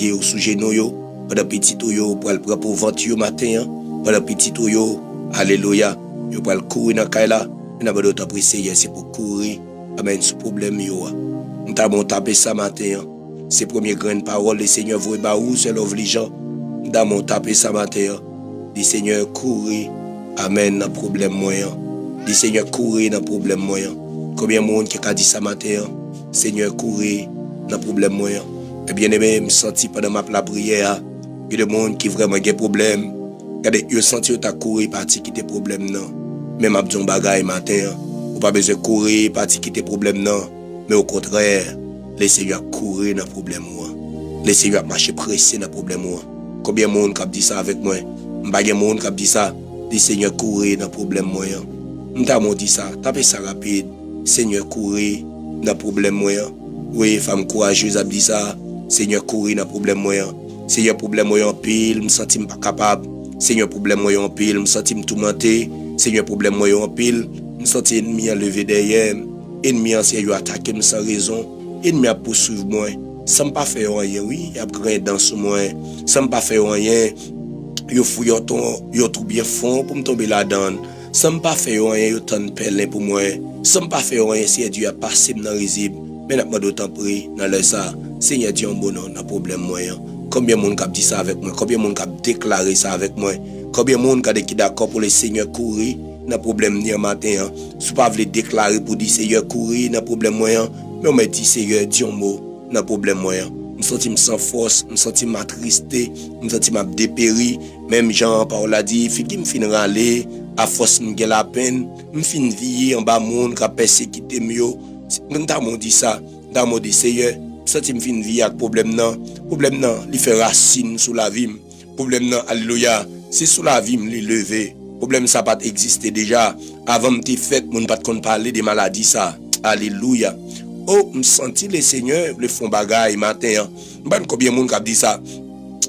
au sujet nous yo, pendant petit yo pour le prendre pour venture matin, pendant petit yo, alléluia, yo pour le courir dans kaila, n'a pas d'autre apprécier c'est pour courir, amen ce problème yo. Nous t'avons tapé ça matin, c'est première grande parole le Seigneur vous ba ou c'est l'obligeant. Nous t'avons tapé ça matin, le Seigneur courir, amen dans problème moyen. Le Seigneur courir dans problème moyen. Combien de monde qui a dit ça matin, Seigneur courir dans problème moyen. Et bien aimé, me senti pendant ma prière, il y a des gens qui vraiment ont des problèmes. Regardez, ils senti que tu as couru parti qui tes problèmes non. Même à un bagage matin, ou pas besoin de courir parti qui tes problèmes non. Mais au contraire, laissez-moi courir dans le problème. Laissez-moi marcher pressé dans le problème. Combien de monde qui a dit ça avec moi? Pas de monde qui a dit ça. Laissez-moi courir dans le problème. Nous t'avons dit ça, tapez ça rapide. Seigneur courir dans le problème. Oui, femme courageuse a dit ça. Seigneur courir dans le problème moyen. Seigneur problème moyen en pile, me sentis pas capable. Seigneur problème moyen en pile, me sentis tourmenté. Seigneur problème moyen en pile, me sentis ennemi enlevé derrière. Ennemi ancien yo attaqué me sans raison. Ennemi a poursuivre moi. Ça me pas faire rien, oui, y a grand dans sur moi. Ça me pas faire rien. Yo fouillon ton, yo tout bien fond pour me tomber là-dedans. Ça me pas faire rien, yo tant pelle pour moi. Ça me pas faire rien si Dieu a passé dans risible. Mais n'a pas d'autant pris dans le ça. Seigneur Dieu bon non, n'a problème moyen. Combien de monde a dit ça avec moi? Combien de monde a déclaré ça avec moi? Combien de monde a dit d'accord pour le Seigneur courir? N'a problème ni matin. Si pas voulez déclarer pour dire Seigneur courir, n'a problème moyen. Mais on m'a dit Seigneur Dieu mot, n'a problème moyen. Je me sens sans force, je me sens attristé, je me sens dépéri. Même Jean Paul a dit, fi qui me fin râler, à force me la peine, me fin vie en bas monde qui a persécuté mieux. Nous t'avons dit ça, nous t'avons dit Seigneur, ça tu me fin vie avec problème non, il fait racine sous la vie. Problème non, alléluia, c'est sous la vie me lever. Problème ça pas existé déjà avant me fait, mon pas de parler des maladies ça. Alléluia. Oh, me senti le Seigneur le font bagaille matin. Ban combien monde qui dit ça.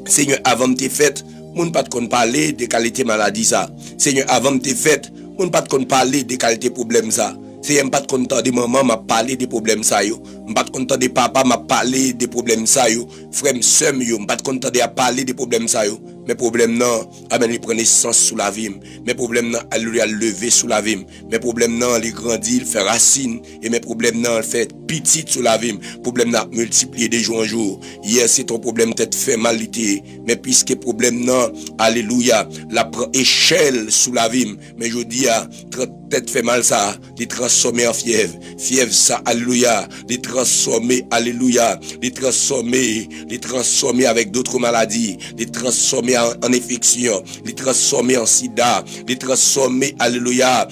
Seigneur avant me fait, mon pas de parler de qualité maladie ça. Seigneur avant me fait, mon pas de parler de qualité problème ça. Seigneur pas de content de maman m'a parlé des problèmes ça yo. Pas de content de papa m'a parlé des problèmes ça yo. Frère sœur yo, pas de content de parler des problèmes ça yo. Mes problèmes non, amen, ils prennent sens sous la vie. Mes problèmes non, alléluia, lever sous la vie. Mes problèmes non, les grandir, ils fait racine. Et mes problèmes non, ils fait petit sous la vie. Problème non, multiplier de jour en jour. Hier, c'est ton problème peut-être fait malité. Mais puisque problème non, alléluia, la prend échelle sous la vie. Mais je dis, peut-être fait mal ça, les transformer en fièvre. Fièvre ça, alléluia, les transformer, alléluia, les transformer avec d'autres maladies, les transformer en infection, les transformer en sida, les transformer, alléluia.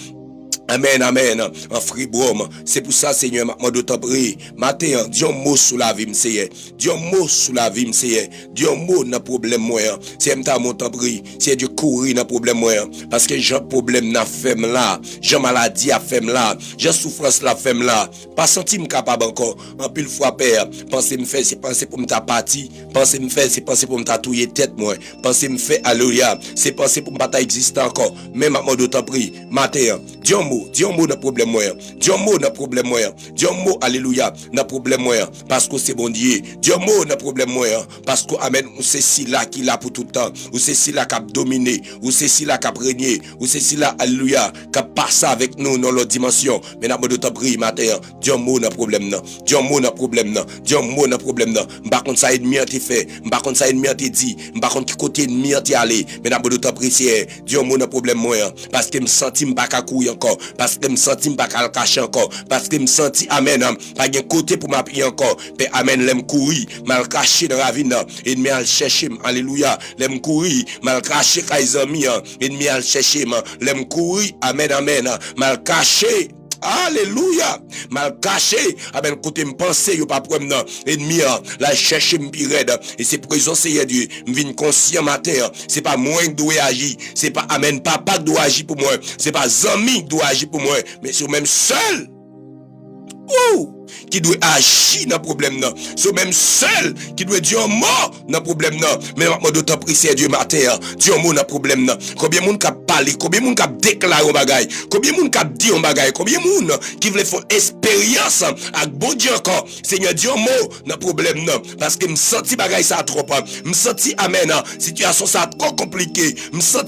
Amen, amen, en fribrome. C'est pour ça, Seigneur, m'a d'autant prier. Matin, dis un mot sous la vie, Seigneur. Dis un mot sous la vie, Seigneur. Dis un mot dans problème moyen. C'est m'ta mon temps prier. C'est Dieu courir dans problème moyen. Parce que j'ai problème dans femme là. J'ai maladie à femme là. J'ai souffrance la femme là. Pas senti capable encore. En pile fois père. Penser me faire, c'est penser pour me ta partie. Penser me faire, c'est penser pour me tatouiller tête moi. Penser me faire, alléluia. C'est penser pour me pas exister encore. Même m'a d'autant prier. Matin, dis un mot. Dis un mot dans problème moyen. Dis un mot dans problème moyen. Dis un mot, alléluia, dans problème moyen. Parce que c'est bon Dieu. Dis un mot dans problème moyen. Parce que, amen, ou c'est si là qui l'a pour tout le temps. Ou c'est si là qui a dominé. Ou c'est si là qui a régné. Ou c'est si là, alléluia, qui a passé avec nous dans l'autre dimension. Mais n'a pas de temps prier matin. Dis un mot dans problème non. Dis un mot dans problème non. Dis un mot dans problème non. Par contre, ça ennemi a été fait. Par contre, ça ennemi a été dit. Par contre, qui côté ennemi a été allé. Mais n'a pas de temps prier. Dis un mot dans problème moyen. Parce que me senti m'pas qu'à courir encore. Parce que me senti m'pas qu'à le cacher encore. Parce que me senti, amen, pas de côté pour m'appuyer encore. Mais amen, l'aime courir, mal caché dans la vie, ennemi à le chercher, alléluia. L'aime courir, mal caché, kaizami, ennemi à le chercher, l'aime courir, amen, amen, mal caché. Alléluia, mal caché, amen, côté me penser, yo pas problème non, ennemi, la chercher m'pirède, et c'est pour raison, Seigneur Dieu, m'vin conscient matin, c'est pas moi qui dois agir, c'est pas, amen, papa qui doit agir pour moi, c'est pas zami qui doit agir pour moi, mais c'est même seul. Ouh, qui doit agir dans le problème. C'est même seul qui doit dire un mot dans le problème. Mais je dois prier Dieu matin, dire un mot dans le problème. Combien de monde qui parlé, combien de monde qui déclaré un bagage, combien de monde qui dit un bagage, combien de monde qui veut faire expérience avec bon Dieu encore. Seigneur, dis un mot dans le problème. Parce que je me sens bagage ça trop. Je me sens, amen, situation ça trop compliquée. Je me sens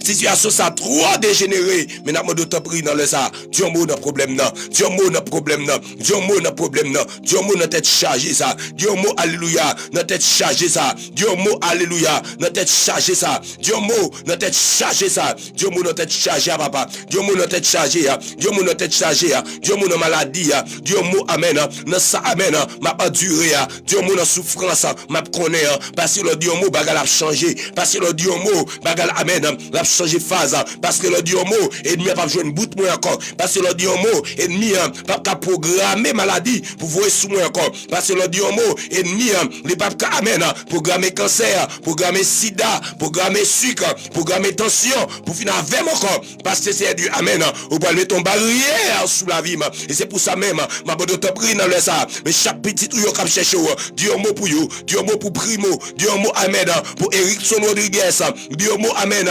situation ça trop dégénérée. Mais je dois prier dans le ça. Dis un mot dans le problème. Dis un mot dans le problème. Dis un mot dans le problème. Dis un mot dans tête chargée ça. Dis un mot alléluia dans tête chargée ça. Dis un mot alléluia dans tête chargée ça. Dis un mot dans tête chargée ça. Dis un mot dans tête chargée papa. Dis un mot dans tête chargée. Dis un mot dans tête chargée. Dis un mot dans maladie. Dis un mot amen. Dans ça amen. M'a pas duré. Dis un mot dans souffrance. M'a connaît. Parce que le Dieu mot bagal a changé. Parce que le Dieu mot bagal amen. L'a changé phase. Parce que le Dieu mot ennemi a pas joué une bout de moi encore. Parce que le Dieu mot ennemi pas programmer maladie pour voir sous moi encore. Parce que le Dieu mot ennemi les pas amen programmer cancer, programmer sida, programmer sucre, programmer tension pour finir avec encore. Parce que c'est Dieu amen. Ou pas mettre ton barrière sous la vie. Et c'est pour ça même ma bonne te prie dans le ça. Mais chaque petit ou yo cap chercher Dieu mot pour you, Dieu mot pour Primo, Dieu mot amen pour Erickson Rodriguez, Dieu mot amen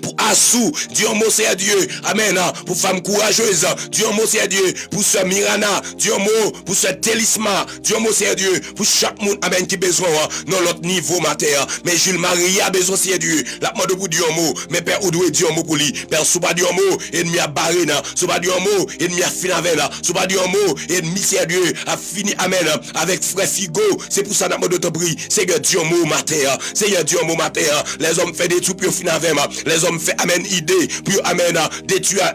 pour Assou, Dieu mot c'est Dieu, amen, pour femme courageuse, Dieu mot c'est Dieu, pour ce Mirana, Dieu mot pour ce Télisma, Dieu mot c'est Dieu, pour chaque monde, amen, qui besoin, dans l'autre niveau matin, mais Jules Marie a besoin c'est Dieu, la mode pour Dieu mot, mais Père Oudoué Dieu mot pour lui, Père Souba Dieu mot, ennemi a barré, Souba Dieu mot, ennemi a fini avec, Souba Dieu mot, ennemi c'est Dieu, a fini, amen, avec frère Figo, c'est pour ça la mode de prix, c'est que Dieu mot matin, c'est Dieu mot matin, les hommes fait des trucs pour finir avec, les hommes fait amen idée pour amen détruire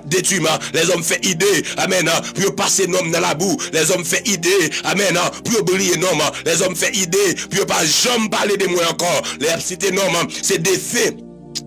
les hommes fait idée amen pour passer nom dans la boue les hommes fait idée amen pour oublier nom les hommes fait idée pour pas jamais parler de moi encore les cité nom c'est des faits.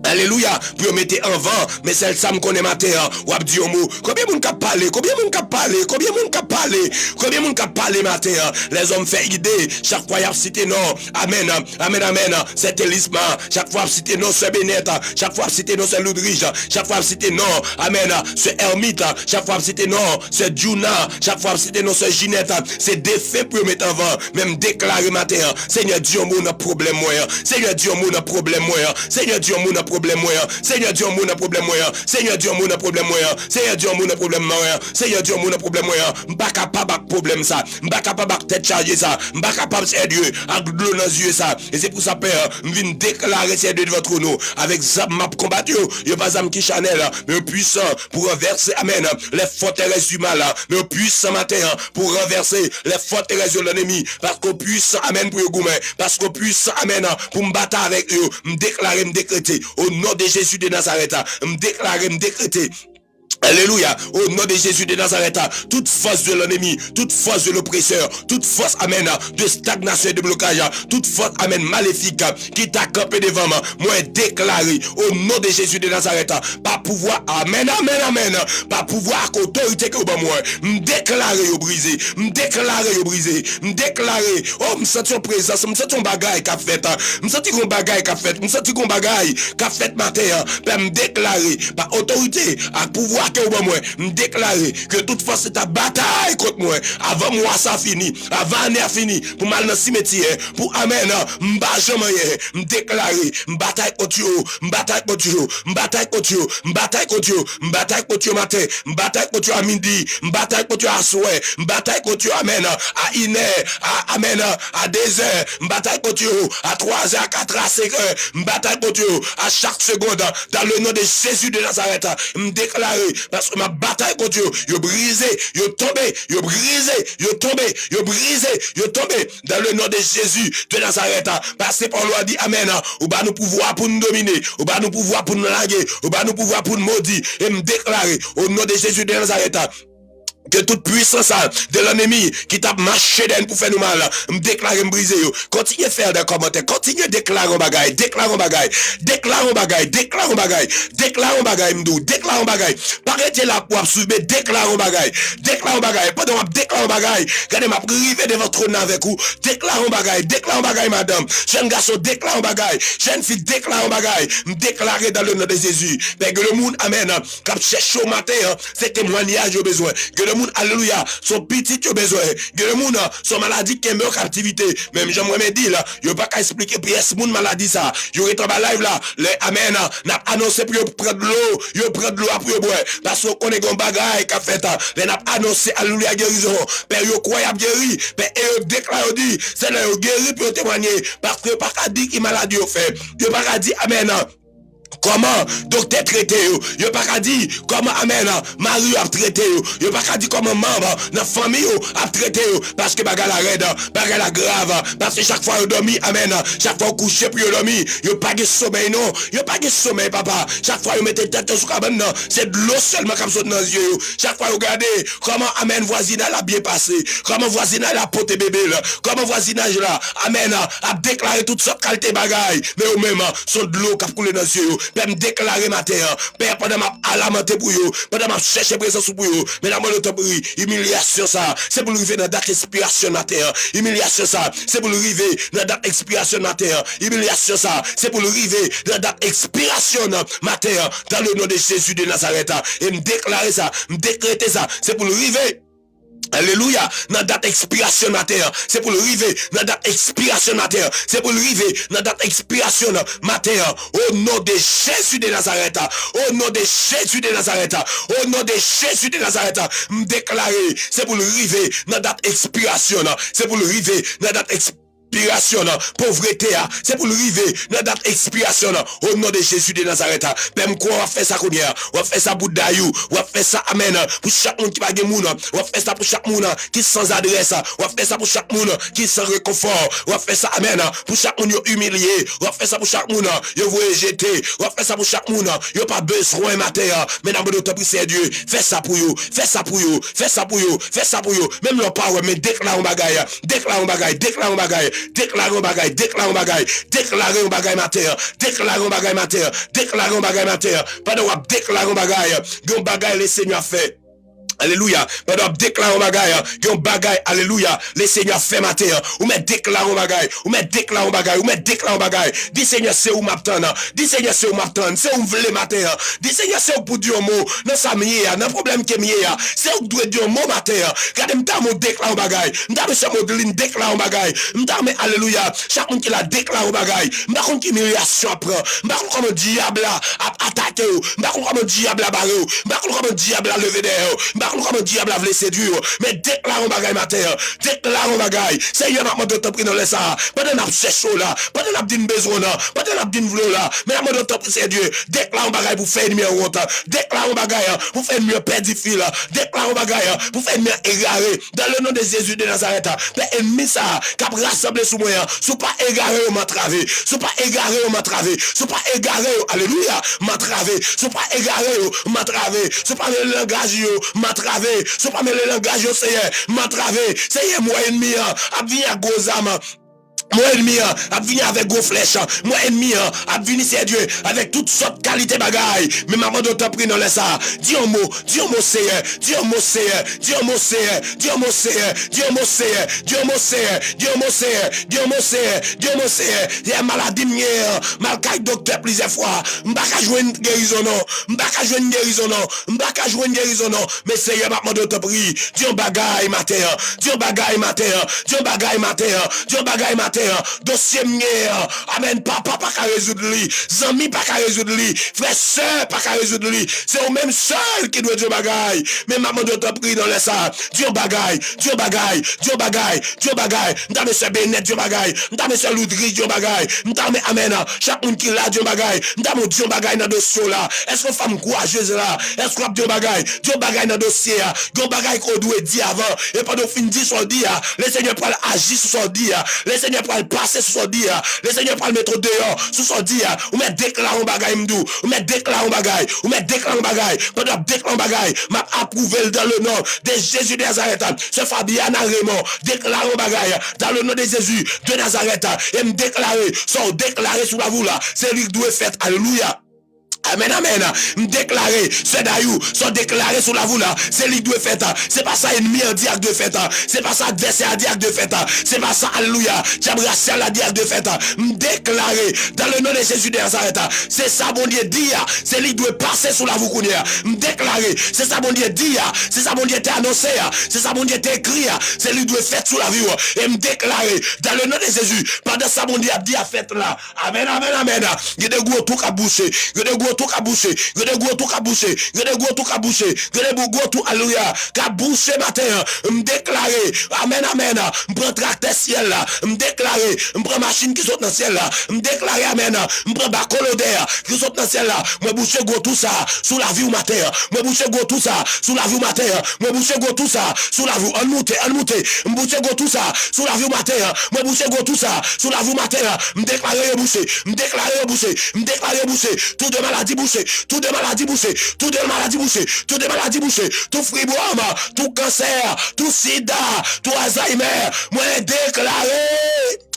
Alléluia, pour mettre en vent, mais celle ça me connaît matin, ou abdi mot. Combien de monde qui parle, combien de monde qui parle, combien de monde qui parle, combien de monde qui parle matin, les hommes fait idée, chaque fois y a cité non, amen, amen, amen, c'est Télisma, chaque fois cité non, c'est Bennett, chaque fois cité non, c'est Ludrige, chaque fois cité non, amen, c'est Hermite, chaque fois cité non, c'est Juna, chaque fois cité non, c'est Ginette, c'est des faits pour mettre en vent, même déclarer matin, Seigneur Dieu, mon problème moyen, Seigneur Dieu, mon problème moyen, Seigneur Dieu, mon problème moyen, Seigneur Dieu mon problème moyen, Seigneur Dieu mon problème moyen, Seigneur Dieu mon problème moyen, Seigneur Dieu mon problème moyen, m'pas capable avec problème ça, m'pas capable avec tête chargée ça, m'pas capable c'est Dieu avec de l'eau dans les yeux ça, et c'est pour ça père, m'vinn déclarer c'est Dieu devant nous avec ça m'a combattu, yo pas âme qui Chanel mais puissant pour renverser amen les forteresses du mal, mais puissant matin pour renverser les forteresses de l'ennemi parce qu'on puissant amen pour gourmet, parce qu'on puissant amen pour me battre avec eux, me déclarer me décréter au nom de Jésus de Nazareth, me déclarer, me décréter. Alléluia, au nom de Jésus de Nazareth, toute force de l'ennemi, toute force de l'oppresseur, toute force, amen, de stagnation et de blocage, toute force, amen, maléfique, qui t'a campé devant moi, moi déclaré, au nom de Jésus de Nazareth, pas pouvoir, amen, amen, amen, pas pouvoir qu'autorité que moi, me déclarer au brisé, me déclarer au brisé, me déclarer, oh, me sentir présence, me sentir un bagaille qu'a fait, me sentir un bagaille qu'a fait, me sentir un bagaille qu'a fait matin, me déclarer, par autorité, à pouvoir que moi, me déclarer que toute force c'est ta bataille contre moi. Avant moi ça fini, avant année fini, pour mal dans le cimetière, pour amen, m'ba jamais, me déclarer, m'bataille contre eux, m'bataille contre eux, m'bataille contre eux, m'bataille contre eux, m'bataille contre eux matin, m'bataille contre eux à midi, m'bataille contre eux à soir, m'bataille contre eux amen, à 1h, à amen, à 2h, m'bataille contre eux à 3h, à 4h, à 5h, m'bataille contre eux à chaque seconde, dans le nom de Jésus de Nazareth, me déclarer parce que ma bataille contre Dieu, yo brisé, yo tombé, yo brisé, yo tombé, yo brisé, yo tombé dans le nom de Jésus de Nazareth. Parce que Paul a dit amen, ou ba nous pouvoir pour nous dominer, ou ba nous pouvoir pour nous laguer, ou ba nous pouvoir pour nous maudire et me déclarer au nom de Jésus de Nazareth. Que toute puissance de l'ennemi qui t'a marché d'un pour faire nous mal, me déclarer, me briser, continuez à faire des commentaires, continuez à déclarer un bagaille, déclarer un bagaille, déclarer un bagaille, déclarer un bagaille, déclarer un bagaille, m'dou, déclarer un bagaille, parlez là pour absorber, déclarer un bagaille, pendant que déclarer un bagaille, regardez m'a privé de votre trône avec vous, déclarer un bagaille, madame, jeune garçon, déclarer un bagaille, jeune fille, déclarer un bagaille, me déclarer dans le nom de Jésus, mais que le monde, amen, quand cherche au matin, c'est témoignage au besoin, que le monde, alléluia, son petit qui a besoin. Le monde, son maladie qui est en captivité. Même j'aimerais me dire, là, il n'y a pas qu'à expliquer, puis est-ce monde maladie ça? Il y aurait un live là, les amen, n'a annoncé pour prendre de l'eau, il prend de l'eau après boire. Parce qu'on connaît un bagage qui a fait, les n'a annoncé, alléluia, guérison. Père, il croit à guéri, père, et déclare, dit, c'est là, il guéri pour témoigner. Parce que pas qu'à dire qu'il maladie au fait. Il n'y a pas qu'à dire, amen. Comment docteur traité yo, yo pas qu'à dire comment amen Marie a traité yo pas qu'à dire comment membre dans famille yo a traité yo parce que bagarre la raide, bagarre la grave parce que chaque fois yo dormi amen, chaque fois couché puis yo dormi, yo pas de sommeil non, yo pas de sommeil papa, chaque fois yo mettez tête sur cabane non, c'est de l'eau seulement comme saute dans les yeux, chaque fois yo regardez comment amen voisinage a bien passé, comment voisinage a porté bébé là, comment voisinage là amen a déclaré toutes sortes de qualité bagaille, mais au même sont de l'eau qui a coulé dans les yeux. Père me déclarer ma terre, Père pendant ma alamenter pour vous, pendant ma chercher présence pour vous, mais dans mon autoprie, humiliation ça, c'est pour arriver dans date expiration de la terre, humiliation ça, c'est pour arriver dans date expiration de la terre, humiliation ça, c'est pour arriver dans date expiration de ma terre, dans le nom de Jésus de Nazareth, et me déclarer ça, me décréter ça, c'est pour arriver. Alléluia, dans date expiration de la terre, c'est pour arriver dans date expiration de la terre, c'est pour arriver dans date expiration de la terre, au nom de Jésus de Nazareth, au nom de Jésus de Nazareth, au nom de Jésus de Nazareth, me déclarer, c'est pour arriver dans date expiration, c'est pour arriver dans date expiration, pauvreté, c'est pour arriver dans date expiration au nom de Jésus de Nazareth. Même quoi on va faire ça qu'on on va faire ça pour Dayou, on va faire ça amen pour chaque monde qui va gagner moun, on va faire ça pour chaque monde qui sans adresse, on va faire ça pour chaque monde qui sans réconfort, on va faire ça amen pour chaque monde humilié, on va faire ça pour chaque monde yo voye jeter, on va faire ça pour chaque monde yo pas besoin matin, mais dans notre temps c'est Dieu, fais ça pour yo, fais ça pour yo, fais ça pour yo, fais ça pour yo, même leur pas mais déclare un bagaille, déclare un bagaille, déclare un bagaille. Déclarons bagaille, déclarons bagaille, déclarons bagaille mater, déclarons bagaille mater, déclarons bagaille mater. Pendant qu'on déclarons bagaille, gon bagaille le Seigneur fait. Alléluia. Pendant déclarer bagaille, yon bagaille, alléluia. Le Seigneur fait matin. Ou met déclarer bagaille, ou met déclarer bagaille, ou met déclarer bagaille. Dis Seigneur, c'est où m'attendre. Dis Seigneur, c'est où m'attendre. C'est où m'vle matin. Dis Seigneur, c'est où pour dire un mot. Non, ça m'y est, non, problème qui m'y est. C'est où doit dire un mot matin. Regardez, m'ta mon déclarer bagaille. M'ta monsieur Modeline déclarer bagaille. M'ta mais alléluia. Chaque monde qui la déclare bagaille. M'ta contre qui humiliation prend. M'ta contre comme un diable a attaqué. M'ta contre comme un diable a barré. M'ta contre comme un diable a levé derrière. Comme un diable a voulu séduire, mais déclarons bagaille matin, déclarons bagaille. Seigneur, m'a demandé de te prendre ça. Pendant n'a cherché là, pendant n'a dit besoin là, pendant n'a dit vouloir là, mais m'a demandé de te prendre Dieu. Déclarons bagaille pour faire mieux honte. Déclarons bagaille pour faire mieux perdre fil. Déclarons bagaille pour faire mieux égaré. Dans le nom de Jésus de Nazareth, mais ennemi ça, qui a rassemblé sous moi, sous pas égaré ou m'entravé, sous pas égaré ou m'entravé, sous pas égaré, alléluia, m'entravé, sous pas égaré ou m'entravé, sous pas le langage m'entravé. C'est pas le langage, c'est m'entraver. C'est moi ennemi, a venir à Gozama. Moi ennemi a venu avec gros flèches. Moi ennemi a venu c'est Dieu avec toutes sortes de qualités bagaille. Mais maman de te prie dans les ça. Dis un mot c'est, dis un mot c'est, dis un mot c'est, dis un mot c'est, dis un mot c'est, dis un mot c'est, dis un mot c'est, dis un mot c'est, dis un mot c'est. Il y a maladie mien, malgré docteur plusieurs fois. M'baka jouer une guérison non, m'baka jouer une guérison non, m'baka jouer une guérison non. Mais Seigneur maman de te prie, dis un bagaille matin, dis un bagaille matin, dis un bagaille matin, dis un bagaille matin. Dossier mien, amen, papa pas qu'à résoudre lui, zami pas qu'à résoudre lui, frère sœur pas qu'à résoudre lui, c'est au même seul qui doit dire bagaille, mais maman doit te prier dans les salles, Dieu bagaille, Dieu bagaille, Dieu bagaille, Dieu bagaille, m'ta monsieur Benet Dieu bagaille, m'ta monsieur Loudry Dieu bagaille, m'ta mais amen, chaque monde qui l'a Dieu bagaille, m'ta mon Dieu bagaille dans dossier là, est-ce que femme courageuse là, est-ce que Dieu bagaille dans dossier, Dieu bagaille qu'on doit dire avant, et pendant fin dit son dia, le Seigneur peut agir sur son dia, le Seigneur peut passer sur son dia, le Seigneur peut le mettre dehors sur son dia, ou met déclarons bagaille m'dou, ou met déclarons bagaille, ou met déclarons bagaille, pendant déclarons bagaille, m'a approuvé dans le nom de Jésus de Nazareth, ce Fabiana Raymond, déclarons bagaille, dans le nom de Jésus de Nazareth, et me déclarer, sont déclarés sous la vous là, c'est lui qui doit faire, alléluia. Amen, amen. Déclaré, c'est d'ailleurs, sont déclarés sous la voûte là. C'est lui qui doit faire. C'est pas ça ennemi a dit de faire. C'est pas ça adversaire a dit de faire. C'est pas ça, alléluia. J'abracelle a dit de faire. Déclaré dans le nom de Jésus de Nazareth. C'est ça, bon Dieu dit. C'est lui qui doit passer sous la voûte. Déclaré, c'est ça, bon Dieu dit. C'est ça, bon Dieu t'a annoncé. C'est ça, bon Dieu t'a écrit. C'est lui qui doit faire sous la vie. Et me déclarer dans le nom de Jésus. Pendant ça, bon Dieu a dit à fête là. Amen, amen, amen. Il y a des gros trucs à boucher. Il y a des gros trucs à boucher. Il y a des gros trucs à boucher. Il y a des gros trucs à boucher. Il y a des gros trucs, alléluia. Qu'à boucher matin. Me déclarer. Amen, amen. Me prends tracteur ciel là. Me déclarer. Me prends machine qui saute dans le ciel là. Me déclarer, amen. Me prends bacolo d'air qui saute dans le ciel là. Me boucher gros tout ça sous la vie ou matin. Me boucher gros tout ça sous la vie ou matin. Me boucher gros tout ça sous la vie. En monter. Me boucher gros tout ça sous la vie ou matin. Me boucher gros tout ça sous la vie ou matin. Me déclarer boucher. Me déclarer boucher. Me déclarer boucher. Tout de maladie boucher. Tout de maladie boucher. Tout de maladie boucher. Tout de maladie boucher. Tout fribourme. Tout cancer. Tout sida. Tout Alzheimer. Moi déclaré.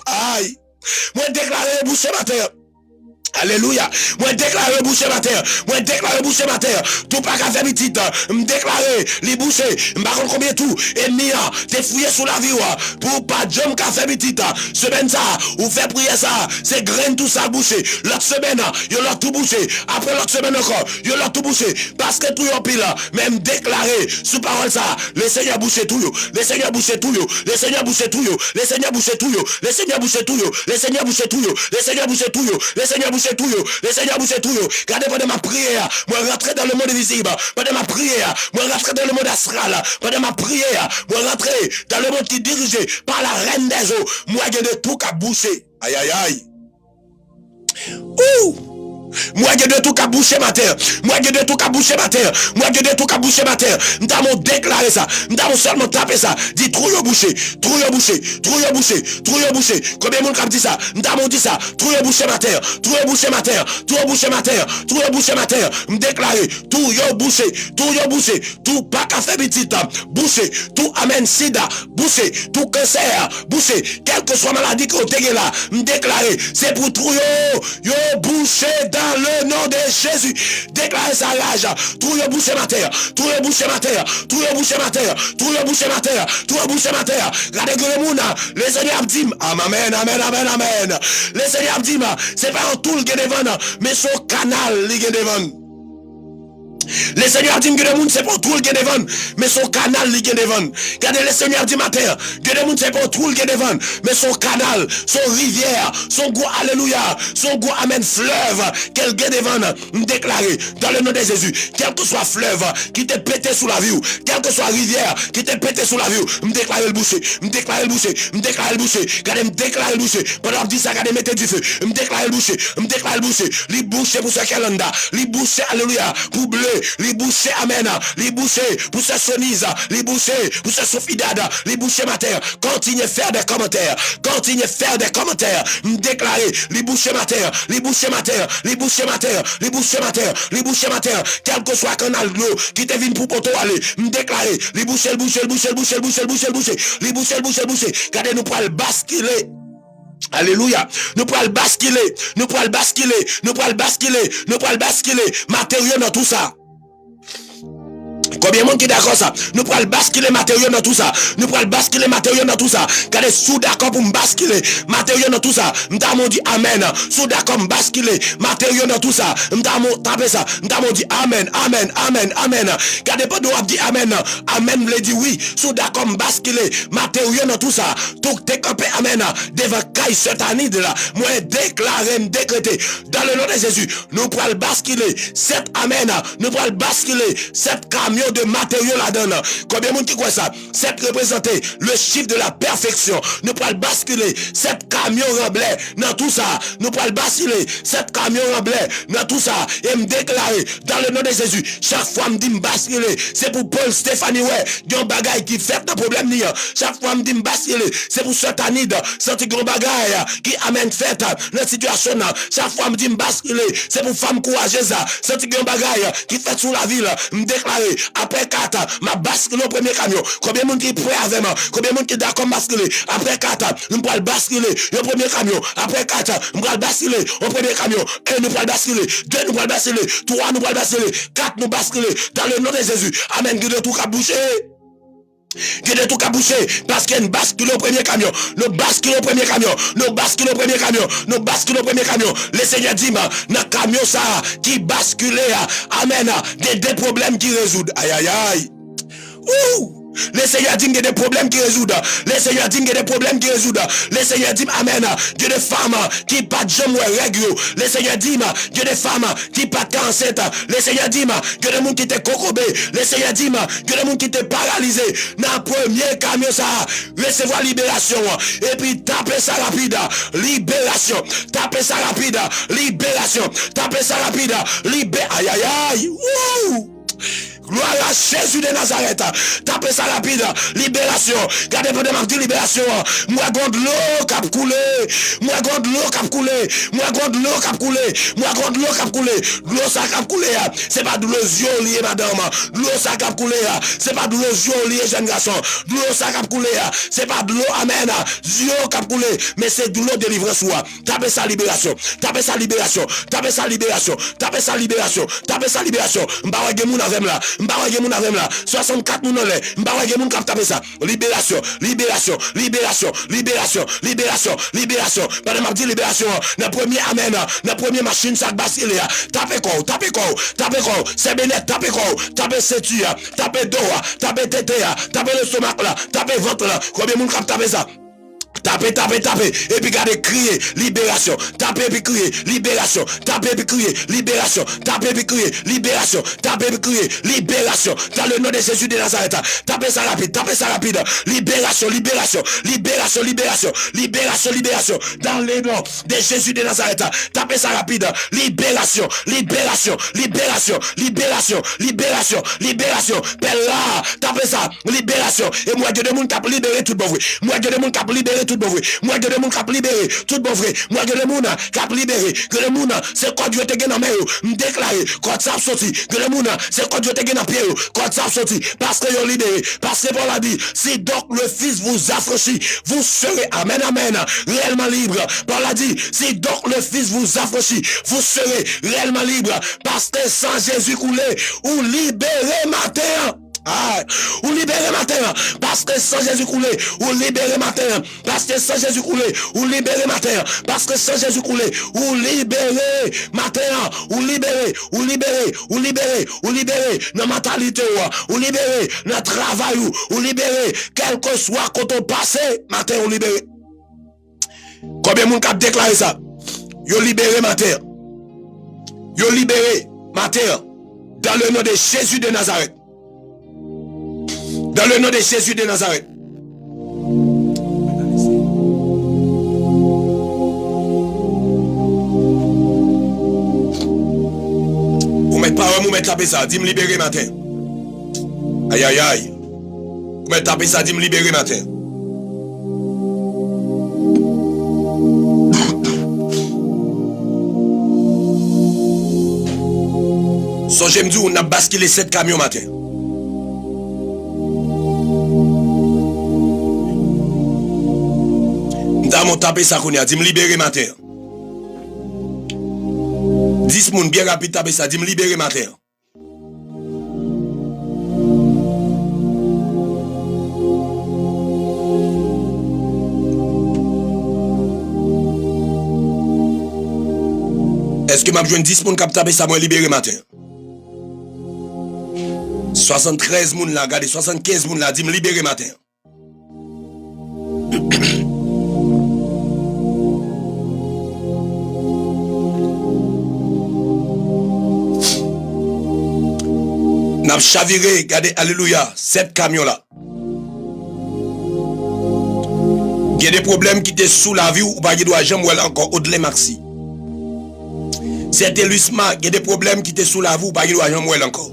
Aïe. Moi déclaré boucher matin. Alléluia. Moi déclarer boucher ma terre. Moi déclarer boucher ma terre. Tout pas qu'à faire petite. Me déclarer les boucher. M'pas combien tout. Et mia. T'es fouillé sous la vie. Pour pas jam qu'à faire petite. Semaine ça. Ou fait prier ça. C'est graine tout ça boucher. L'autre semaine. Yo l'autre tout boucher. Après l'autre semaine encore. Yo l'autre tout boucher. Parce que tout yon pile. Même déclarer. Sous parole ça. Le Seigneur boucher tout yo. Le Seigneur boucher tout yo. Le Seigneur boucher tout yo. Le Seigneur boucher tout yo. Le Seigneur boucher tout yo. Le Seigneur boucher tout yo. Le Seigneur boucher tout yo. Le Seigneur boucher tout yo, le Seigneur bouche tout yo. Regardez pendant ma prière, moi rentrer dans le monde visible, pendant ma prière, moi rentrer dans le monde astral, pendant ma prière, moi rentrer dans le monde qui est dirigé par la reine des eaux, moi j'ai de tout qu'à boucher. Aïe aïe aïe. Ouh! Moi j'ai de tout qu'à boucher ma terre. Moi j'ai de tout qu'à boucher ma terre. Moi j'ai de tout qu'à boucher ma terre. M't'a déclaré ça. M't'a seulement tapé ça. Dit trou yo bouché. Trou yo bouché. Trou yo bouché. Trou yo bouché. Combien de monde qui dit ça? M't'a dit ça. Trou yo bouché ma terre. Trou yo bouché ma terre. Trou yo bouché ma terre. Trou yo bouché ma terre. M'déclaré. Tout yo bouché. Tout yo bouché. Tout pas qu'à faire petit. Bouché. Tout amène sida. Bouché. Tout cancer. Bouché. Quelle que soit maladie que vous avez là. M'déclaré. C'est pour trou yo bouché dans le nom de Jésus. Déclarez ça l'âge. Tout le boucher ma terre. Tout le boucher ma terre. Tout le boucher ma terre. Tout le boucher ma terre. Tout le boucher ma terre. Regardez que le monde, le Seigneur dit, amen, amen, amen, amen. Le Seigneur dit, c'est pas un tout le devant, mais son canal, le devant. Le Seigneur dit que le monde c'est pas tout le devant, mais son canal li devant. Regardez le Seigneur dit matin, que le monde c'est pas tout le devant, mais son canal, son rivière, son goût alléluia, son goût amen fleuve, quel devant déclaré dans le nom de Jésus, quel que soit fleuve qui te pété sous la vie, quel que soit rivière qui te pété sous la vie, me déclarer le boucher, me déclarer le boucher, me déclarer le boucher, regardez me déclarer le boucher, pendant 10 ça regardez mettez du feu, me déclarer le boucher, me déclarer le boucher, li boucher pour ce calenda, li boucher alléluia, pour bleu, li boucher amen, li boucher pour ce sonise, li boucher pour ce sofidade, li boucher ma terre, continuez faire des commentaires, continuez faire des commentaires, me déclarer, li boucher ma terre, li boucher ma terre, li boucher ma terre, li boucher ma terre, li boucher ma terre, quel que soit canal de l'eau qui te vient pour poto aller, me déclarer, li boucher, li boucher, li boucher, regardez nous pour le basculer. Alléluia. Nous pourrons basculer. Nous pourrons basculer. Nous pourrons basculer. Nous pourrons basculer. Matériaux dans tout ça. Combien de monde qui est d'accord ça? Nous pourrons basculer matériaux dans tout ça. Nous pourrons basculer matériaux dans tout ça. Quand est sous d'accord pour me basculer matériaux dans tout ça. M't'a dit amen. Sous d'accord me basculer matériaux dans tout ça. M't'a tapé ça. M't'a dit amen, amen, amen, amen. Quand est pas de dit amen. Amen me dit oui. Sous d'accord me basculer matériaux dans tout ça. Tout t'es campé amen. Devant caille satanide là. Moi déclarer, me décréter dans le nom de Jésus. Nous pourrons basculer cette amen. Nous pourrons basculer cette camion de matériaux là-dedans. Combien de monde qui croit ça? C'est représenter le chiffre de la perfection. Nous pourrons basculer cette camion remblai dans tout ça. Nous pourrons basculer cette camion remblai dans tout ça. Et me déclarer dans le nom de Jésus. Chaque fois me dit me basculer. C'est pour Paul Stéphanie ouais. Yon bagaille qui fait un problème ni. Chaque fois me dit me basculer. C'est pour Satanide. Senti grand bagaille qui amène fait dans situation. Chaque fois me dit me basculer. C'est pour femme courageuse. Senti grand bagaille qui fait sous la ville. Me déclarer après 4 ans, m'a basculé au premier camion. Combien de monde qui est prêt avec moi? Combien de monde qui est d'accord basculer? Après 4 ans, nous allons basculer au premier camion. Après 4 ans, nous allons basculer au premier camion. 1, nous allons basculer. 2, nous allons basculer. 3, nous allons basculer. 4, nous basculer. Dans le nom de Jésus. Amen. Que de tout a bouché. Que de tout a bouché. Parce qu'il y a une bascule au premier camion. Nous basculons au premier camion. Nous basculons au premier camion. Nous basculons au premier camion. Le Seigneur dit, dans le camion ça, qui bascule, amen, des problèmes qui résoudent. Aïe, aïe, aïe. Ouh! Le Seigneur dit qu'il y a des problèmes qui résoudent. Le Seigneur dit qu'il y a des problèmes qui résoudent. Le Seigneur dit, amen, qu'il y a des femmes qui pas de jambes règles. Le Seigneur dit qu'il y a des femmes qui pas de cancer. Le Seigneur dit qu'il y a des gens qui étaient cocobés. Le Seigneur dit qu'il y a des gens qui étaient paralysés. Dans le premier camion, ça, recevoir libération. Et puis taper ça rapide. Libération. Taper ça rapide. Libération. Taper ça rapide. Aïe, aïe, aïe. Ouh! Gloire à Jésus de Nazareth. Tapez ça rapide. Libération. Gardez pour demander libération. Moi, gonde l'eau qui a coulé. Moi, gonde l'eau qui a coulé. Moi, gonde l'eau qui a coulé. Moi, gonde l'eau qui a coulé. L'eau ça qui a coulé. C'est pas de l'eau liée, madame. L'eau ça qui a coulé. C'est pas de l'eau liée, jeune garçon. L'eau ça qui a coulé. C'est pas de l'eau, amen. Zio qui a coulé. Mais c'est de l'eau délivrance. Tapez ça libération. Tapez ça libération. Tapez ça libération. Tapez ça libération. Tapez ça libération. M'bawa moun avec là. M'bawa moun avec là. 64 moun là. M'bawa moun k'ap taper ça. Libération. Libération. Libération. Libération. Libération. Libération. Pendant m'a dit libération. Dans premier amen. Dans premier machine ça bascule. Tapez quoi. Tapez quoi. Tapez quoi. C'est bénet. Tapez quoi. Tapez ceinture. Tapez dos. Tapez tête. Tapez le stomac là. Tapez ventre là. Combien moun k'ap taper ça? Tapez, tapez, tapez, et puis gardez, crier, libération, tapez, et puis crier, libération, tapez, et puis crier, libération, tapez, et puis crier, libération, tapez, et puis crier, libération, dans le nom de Jésus de Nazareth, tapez ça rapide, libération, libération, libération, libération, libération, libération, dans le nom de Jésus de Nazareth, tapez ça rapide, libération, libération, libération, libération, libération, libération, Père là, tapez ça, libération, et moi, Dieu de monde qui a libéré tout bon vrai, moi, Dieu de monde qui a libéré tout bon vrai. Moi, que le monde qui a libéré, tout bon vrai. Moi, que le monde qui a libéré, que le monde, c'est quoi Dieu te gagne dans main, me déclarer, quand ça sorti, que le monde, c'est quoi Dieu te gagne dans pied, quand ça sorti, parce que vous libéré, parce que Paul a dit, si donc le Fils vous affranchit, vous serez, amen, amen, réellement libre. Paul a dit, si donc le Fils vous affranchit, vous serez réellement libre, parce que sans Jésus coulé, ou libéré matin. Ah, ou libéré matin, parce que sans Jésus coulé, ou libéré matin, parce que sans Jésus coulé, ou libéré matin, parce que sans Jésus coulé, ou libéré matin, ou libéré, ou libéré, ou libéré, ou libéré, dans mentalité, ou libéré, dans travail, ou libéré, quel que soit quand on passe, matin, ou libéré. Combien de monde a déclaré ça? Yo libéré matin. Yo libéré matin, dans le nom de Jésus de Nazareth. Dans le nom de Jésus de Nazareth. Vous mettez pas, vous mettez taper ça, dis me libérer matin. Aïe aïe aïe. Vous mettez taper ça, dis me libérer matin. So j'aime dire, on a basculé 7 camions matin. Mon tapé ça qu'on a dit me libérer matin. 10 moun bien rapide tapé ça dit me libérer matin. Est-ce que m'a besoin 10 moun qui tapé ça moi libérer matin? 73 moun là, regardez 75 moun là dit me libérer matin. N'a chaviré, regardez, alléluia, 7 camions là. Il y a des problèmes qui étaient sous la vie ou pas de jamais encore au-delà maxi. C'est éluissement, il y a des problèmes qui étaient sous la vie ou pas de jamais encore.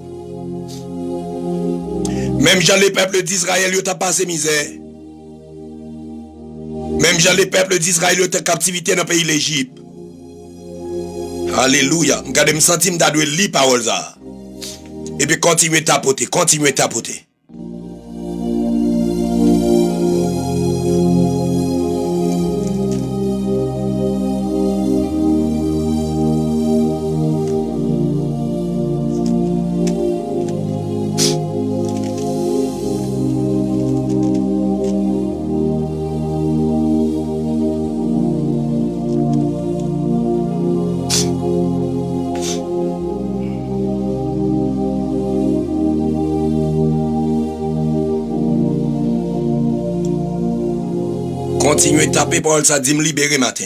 Même Jean les peuples d'Israël, ils ont passé misère. Même Jean les peuples d'Israël, ils ont été captivité dans le pays de l'Égypte. Alléluia. Regardez, je me sens d'adouer les paroles ça. Et puis continuez à tapoter, continuez à tapoter. Continuez à taper pour ça dit me libérer matin.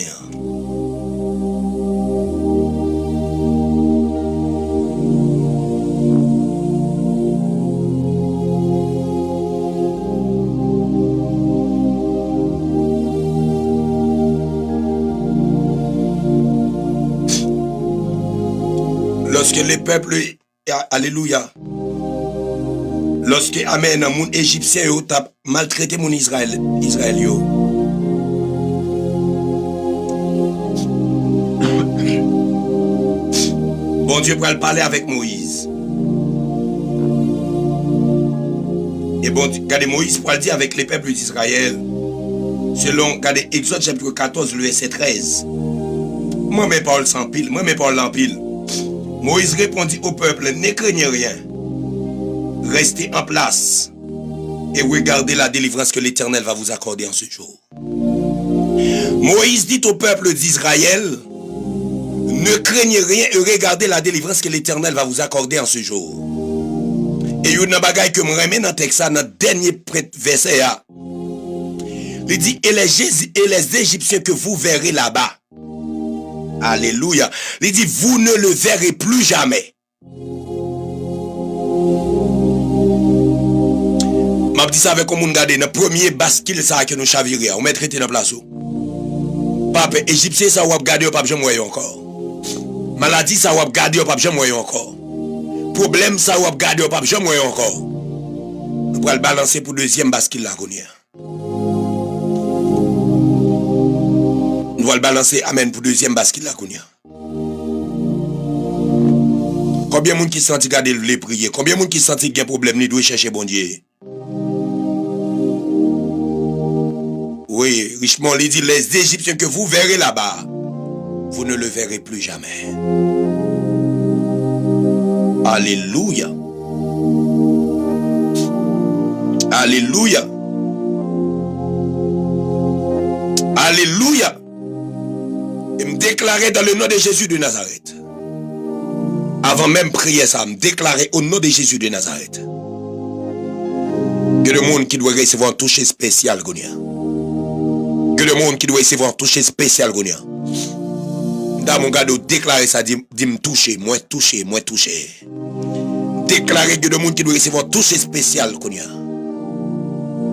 Lorsque les peuples, alléluia, lorsque amen, mon égyptien a maltraité mon Israël, bon Dieu pour parler avec Moïse. Et bon, regardez Moïse pour le dire avec les peuples d'Israël. Selon, regardez Exode chapitre 14, le verset 13. Moi, mes paroles sans pile, moi, mes paroles en pile. Moïse répondit au peuple, ne craignez rien. Restez en place et regardez la délivrance que l'Éternel va vous accorder en ce jour. Moïse dit au peuple d'Israël, ne craignez rien et regardez la délivrance que l'Éternel va vous accorder en ce jour. Et il y a une bagaille que je remets dans le texte, dans le dernier verset. Il dit, et les Égyptiens que vous verrez là-bas. Alléluia. Il dit, vous ne le verrez plus jamais. Je dis ça avec comme on regarde dans le premier bascule ça que nous chaviré. On met traité dans place. Papa, Égyptien ça ou garder pas jamais voyer encore. Maladie ça ou garder pas jamais voyer encore. Problème ça ou garder pas jamais voyer encore. Nous pourrons le balancer pour deuxième bascule là qu'on y a. Nous allons le balancer amen pour deuxième bascule là qu'on y a. Combien de monde qui senti garder les prier? Combien de monde qui senti qu'il y a un problème ni doit chercher bon Dieu? Oui, richement, il dit, les Égyptiens que vous verrez là-bas, vous ne le verrez plus jamais. Alléluia. Alléluia. Alléluia. Et me déclarer dans le nom de Jésus de Nazareth. Avant même prier ça, me déclarer au nom de Jésus de Nazareth. Que le monde qui doit recevoir un toucher spécial, Gonia. Que le monde qui doit recevoir un toucher spécial, Gonia. Dans mon gars, déclarer ça, dit me toucher, moi toucher, moi toucher. Déclarer que le monde qui doit recevoir un toucher spécial, Gonia.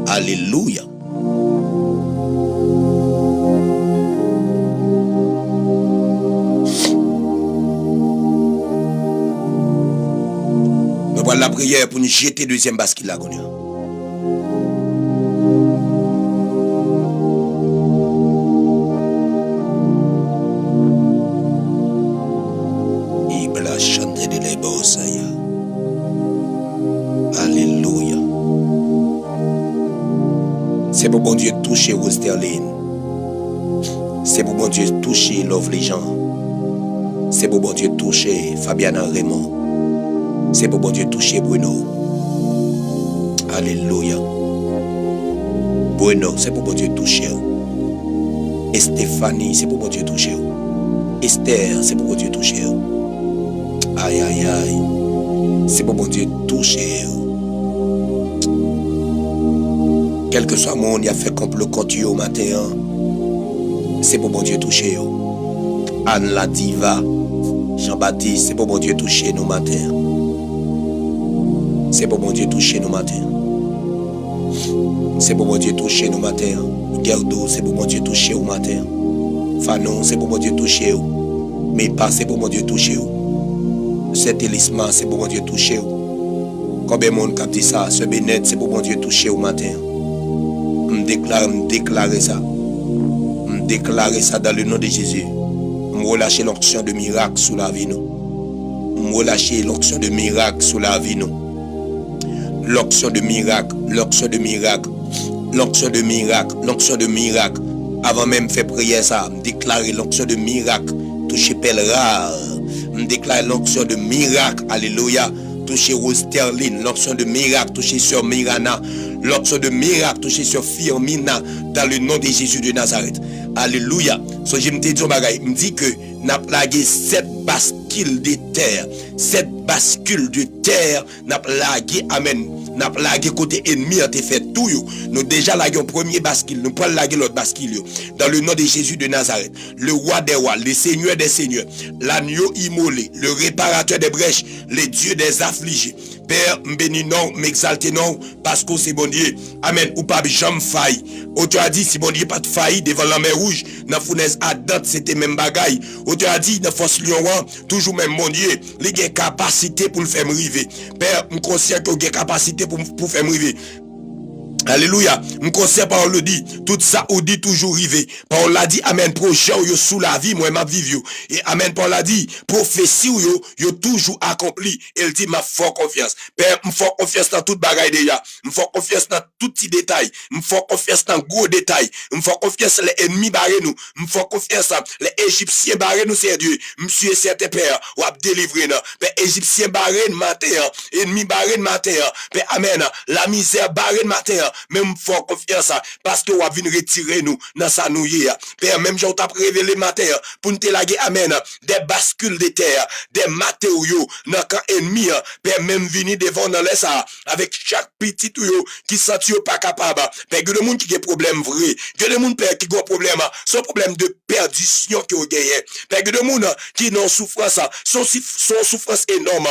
Alléluia. Nous voilà la prière pour nous jeter deuxième bascule là, Gonia. Alléluia. C'est pour bon Dieu toucher Rose Sterling. C'est pour bon Dieu toucher Love les gens. C'est pour bon Dieu toucher Fabiana Raymond. C'est pour bon Dieu toucher Bruno. Alléluia. Bruno, c'est pour bon Dieu toucher. Et Stéphanie, c'est pour bon Dieu toucher. Esther, c'est pour bon Dieu toucher. Aïe, aïe, aïe. C'est pour bon Dieu toucher. Quel que soit le monde, il a fait complot contre eux au matin. C'est pour bon Dieu toucher. Anne la diva, Jean-Baptiste, c'est pour bon Dieu toucher nos matins. C'est pour bon Dieu toucher nos matins. C'est pour bon Dieu toucher nos matins. Gerdo, c'est pour bon Dieu toucher au matin. Fanon, c'est pour bon Dieu toucher. Mais pas, c'est pour bon Dieu toucher. Cet élisman, c'est pour bon Dieu toucher. Combien de monde qui dit ça? Ce bénet, c'est pour bon Dieu toucher au matin. Me déclare ça. Me déclare ça dans le nom de Jésus. Me relâcher l'onction de miracle sous la vie. relâcher l'onction de miracle sur la vie nous. L'onction de miracle, l'onction de miracle, l'onction de miracle, l'onction de miracle. Avant même faire prière ça, me déclarer l'onction de miracle, toucher pèlerin, me déclarer l'onction de miracle, alléluia, toucher Rose Sterling, l'onction de miracle, toucher sur Mirana, l'onction de miracle, toucher sur Firmina, dans le nom de Jésus de Nazareth. Alléluia. So je me dis me dit que n'a plagué 7 bascules de terre, 7 bascules de terre, n'a plagué, amen. N'a plagué côté ennemi a été fait tout yo. Nous déjà lagué un premier bascule, nous pas lagué l'autre bascule yo. Dans le nom de Jésus de Nazareth, le roi des rois, le seigneur des seigneurs, l'agneau immolé, le réparateur des brèches, le Dieu des affligés. Père, m'bénis non, m'exalte non, parce que c'est bon Dieu. Amen. Ou pas jamais failli. Ou tu as dit, si bon Dieu pas de failli devant la mer rouge, dans fournaise ardente, c'était même bagaille. Ou tu as dit, dans force lion, toujours même bon Dieu, il a capacité pour le faire m'river. Père, m'conscient qu'il a capacité pour faire m'river. Alléluia. M'conscient par le dit, tout ça ou dit toujours rivé. Par l'a dit, amen, projet ou yo sous la vie, moi m'a vivre yo. Et amen, par l'a dit, prophétie ou yo toujours accompli. Elle dit, m'a fort confiance. Père, m'fort confiance dans toute bagaille déjà. M'fort confiance dans tout petit détail. M'fort confiance dans gros détail. M'fort confiance les ennemis barré nous. M'fort confiance les Égyptiens barré nous, c'est Dieu. Monsieur certain Père, ou a délivré nous. Père, Égyptiens barré de matin, ennemi barré de matin. Père, amen, la misère barré de matin. Même fort confiance parce que vous venez retirer nous dans sa nouille. Père, même j'en t'a révélé matin pour nous te laguer, amen, des bascules de terre, des matériaux dans camp ennemi. Père, même venir devant dans les ça avec chaque petit tuyau qui sent pas capable. Père, que le monde qui a problème vrai, que le monde père qui a problème, son problème de perdition qui a gagné. Père, que le monde qui n'a souffrance, son souffrance énorme.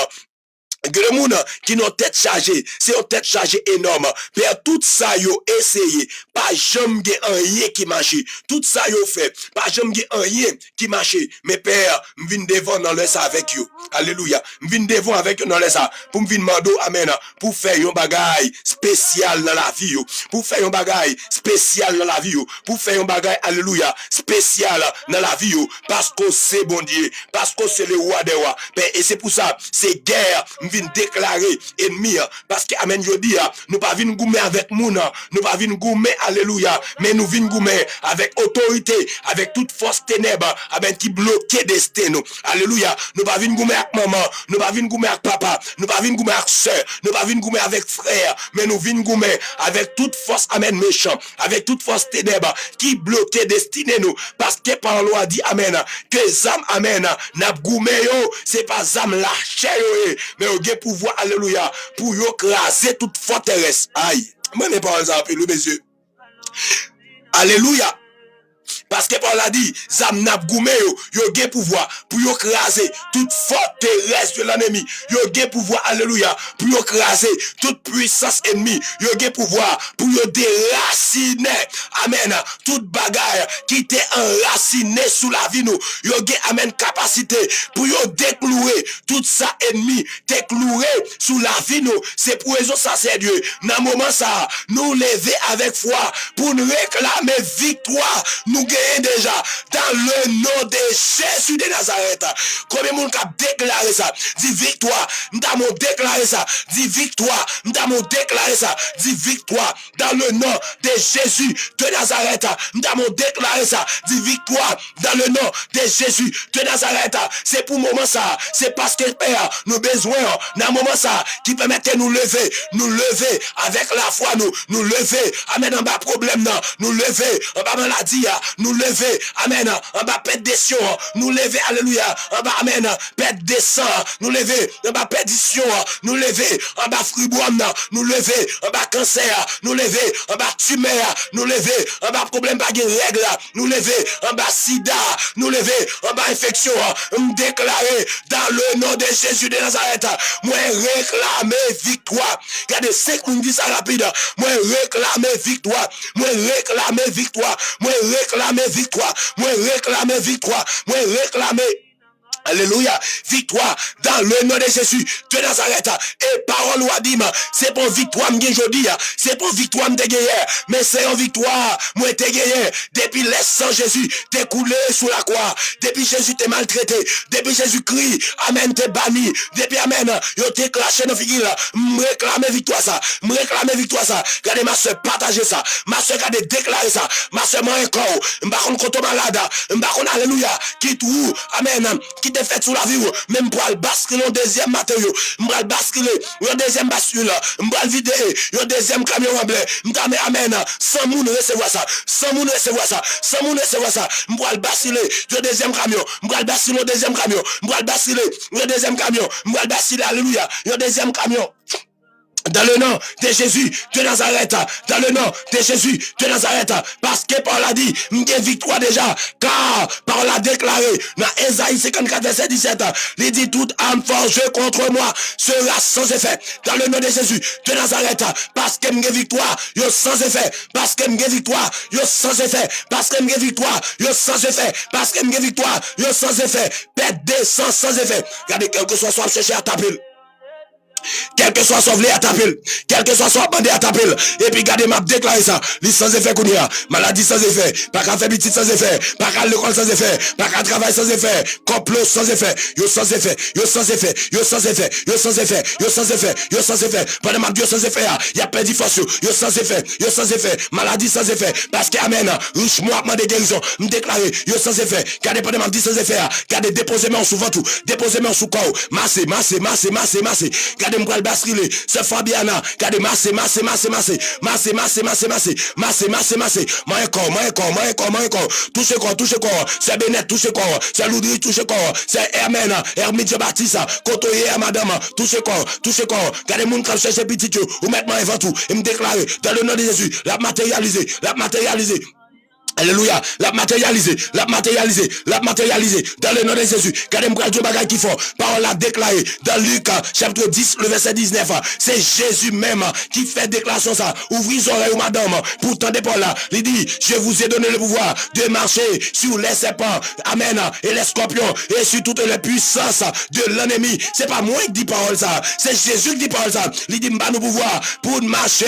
Que le monde qui n'ont tête chargée, c'est une tête chargée énorme. Père, tout ça yo essayé, pas jamais rien qui marche. Tout ça yo fait, pas jamais rien qui marche. Mais Père, m'vin devant dans le ça avec you. Alléluia. M'vin devant avec you dans le ça pour m'vin mando amen pour faire un bagage spécial dans la vie yo. Pour faire un bagage spécial dans la vie yo. Pour faire un bagage alléluia spécial dans la vie yo parce que c'est bon Dieu, parce que c'est le roi des rois. Père, et c'est pour ça, c'est guerre vin déclarer ennemi parce que amen je dis nous pas vinn goumer avec moun, nous pas vinn goumer alléluia, mais nous vinn goumer avec autorité, avec toute force ténèbres amen qui bloquait destin nous. Alléluia, nous pas vinn goumer avec maman, nous pas vinn goumer avec papa, nous pas vinn goumer avec sœur, nous pas vinn goumer avec frère, mais nous vinn goumer avec toute force amen méchant, avec toute force ténèbres qui bloquait destinée nous parce que par la loi dit amen que zam amen n'a goumer yo, c'est pas zam lâcher yo mais au pouvoir, alléluia, pour yo craser toute forteresse. Aïe, moi n'est pas un peu le monsieur. Alléluia. Parce que Paul a dit, zam nap goume yo gen pouvoir pour yo craser toute forteresse de l'ennemi. Yo gen pouvoir, alléluia, pour yo craser toute puissance ennemie. Yo gen pouvoir pour yo déraciner, amen, toute bagaille qui était enraciné sous la vie nous. Yo gen, amen, capacité pour yo déclouer tout ça ennemi, déclouer sous la vie nous. C'est pour raison ça c'est Dieu. Dans moment ça, nous lever avec foi pour nous réclamer victoire. Nous gagnons déjà dans le nom de Jésus de Nazareth. Combien de monde a déclaré ça? Dit victoire. Nous avons déclaré ça. Dit victoire. Nous avons déclaré ça. Dit victoire. Dans le nom de Jésus de Nazareth. Nous avons déclaré ça. Dit victoire. Dans le nom de Jésus de Nazareth. C'est pour le moment ça. C'est parce que Père, nous besoin dans le moment ça qui permet de nous lever avec la foi, nous lever. Amen. En bas problème, nous lever. En bas maladie, nous lever, amen, en bas perdition, nous lever, alléluia, en bas, amen, perdition, nous lever, en bas perdition, nous lever, en bas fribourne, nous lever, en bas cancer, nous lever, en bas tumeur, nous lever, en bas problème pas de règle, nous lever, en bas sida, nous lever, en bas infection, nous déclarer dans le nom de Jésus de Nazareth, moi réclamer victoire. Regardez, 5 minutes dit ça rapide, moi réclamer victoire, moi réclamer victoire, moi réclamer victoire, moi réclamer victoire, moi réclamer Alléluia. Victoire dans le nom de Jésus de Nazareth. Et parole ou adim, c'est pour victoire m'gen jodi, c'est pour victoire m'te gagné, mais c'est une victoire moi te gagné depuis le sang Jésus t'es coulé sous la croix, depuis Jésus t'es maltraité, depuis Jésus Christ amen t'es banni, depuis amen yo t'es clashé dans figure, me réclamer victoire ça, me réclamer victoire ça. Regardez ma soeur partager ça, ma soeur regardez déclarer ça, ma soeur moi encore, m'pa kon koto malade, m'pa kon alléluia, qui tout amen, qui te fait sous la vie, même pour le basculer au deuxième matériau, m'pa basculer au deuxième bascule, m'pa vider au deuxième camion en blé, m'ta amen, sans moun recevoir ça, sans moun recevoir ça, sans moun recevoir ça, m'pa basculer au deuxième camion, m'pa basculer au deuxième camion, m'pa basculer au deuxième camion, m'pa basculer alléluia, au deuxième camion. Dans le nom de Jésus de Nazareth, dans le nom de Jésus de Nazareth, parce que par la dit, m'y victoire déjà, car par la déclaré, dans Ésaïe 54, verset 17, il dit toute âme forgée contre moi sera sans effet. Dans le nom de Jésus de Nazareth, parce que m'y victoire, yo sans effet, parce que m'y victoire, yo sans effet, parce que m'y victoire, yo sans effet, parce que m'y victoire, yo sans effet, pète descend sans effet. Regardez, quel que soit chercher à taper. Quel que soit sauvé à taper, quel que soit bandé à taper, et puis gardez m'a déclaré ça, les sans effet qu'on y a, maladie sans effet, pas qu'à faire petit sans effet, pas qu'à l'école sans effet, pas qu'à travail sans effet, complot sans effet, yo sans effet, yo sans effet, yo sans effet, yo sans effet, yo sans effet, yo sans effet, pendant ma Dieu sans effet, y a perdu force, yo sans effet, maladie sans effet, parce que amen, riche moi de guérison, me déclarer, yo sans effet, gardez pendant ma Dieu sans effet, gardez déposer main sous ventre, déposer main sous corps, massé, gardez m'bral basculer, c'est Fabiana, gardez massé, moi encore, touche corps, c'est Benet, touche corps, c'est Loudri, touche corps, c'est Hermène, Hermite Baptiste, Kotoye, madame, touche corps, gardez moun quand chercher petit, ou maintenant avant tout, et me déclarer, dans le nom de Jésus, la matérialiser. Alléluia, la matérialiser, dans le nom de Jésus. Gardez moi Dieu bagay qui font, parole la déclaré dans Luc chapitre 10 le verset 19. C'est Jésus même qui fait déclaration ça. Ouvrez les oreilles madame, pour tendre par là. Il dit, je vous ai donné le pouvoir de marcher sur les serpents, amen, et les scorpions et sur toutes les puissances de l'ennemi. C'est pas moi qui dis parole ça, c'est Jésus qui dit parole ça. Il dit m'ba nous pouvoir pour marcher,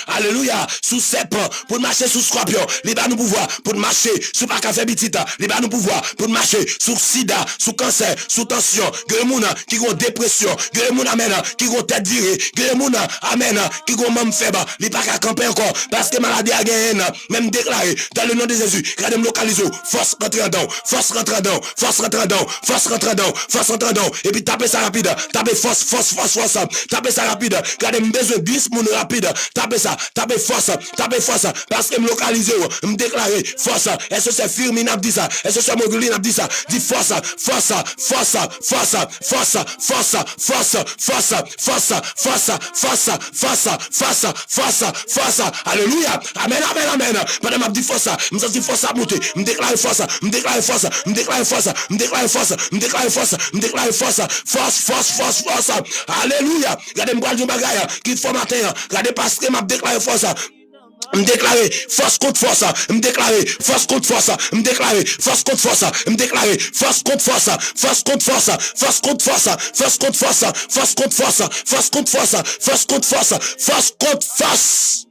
alléluia, sous serpent, pour marcher sous scorpion, il va nous pouvoir pour marcher sous pas café petit, les ba nous pouvoir pour marcher sous sida, sous cancer, sous tension, que moun qui ont dépression, que moun amen qui ont tête virée, que moun amen qui ont même faible, les pas qu'à camper encore parce que maladie a gagné même déclaré dans le nom de Jésus. Regardez me localiser, force rentre dedans, et puis tapez ça rapide, tapez force, tapez ça rapide, regardez me besoin 10 moun rapide, tapez force parce que me localiser, me déclarer force. Est-ce que c'est Firmin a dit ça? Est-ce que c'est Moguline a dit ça? Dit force. Alléluia. Amen. Pendant m'a dit force, me senti force à monter, me déclare force. Alléluia. Regardez me du bagage qui faut matin. Regardez parce que m'a déclaré force. Me déclarer force contre force, me déclarer force contre force, me déclarer force contre force, me déclarer force contre force, force contre force, force contre force, force contre force, force contre force, force contre force, force contre force, force contre force.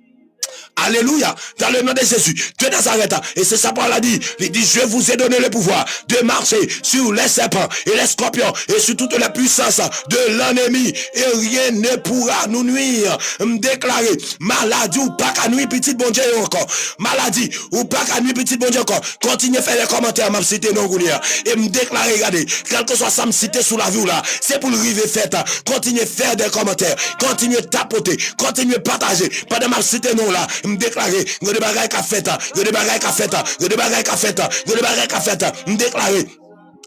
Alléluia, dans le nom de Jésus de Nazareth. Et c'est ça pour la dit. Il dit, je vous ai donné le pouvoir de marcher sur les serpents et les scorpions et sur toutes les puissances de l'ennemi. Et rien ne pourra nous nuire. Me déclarer, maladie ou pas qu'à nuire, petit bon Dieu encore. Maladie ou pas qu'à nuire, petit bon Dieu encore. Continuez à faire les commentaires, m'a cité non goulière. Et me déclarer, regardez, quel que soit ça me citer sous la vue là, c'est pour le river fait. Continuez à faire des commentaires, continuez à tapoter, continuez à partager. Pas de mal citer non là. Me déclarer, yo de bagay ka fait, me déclarer.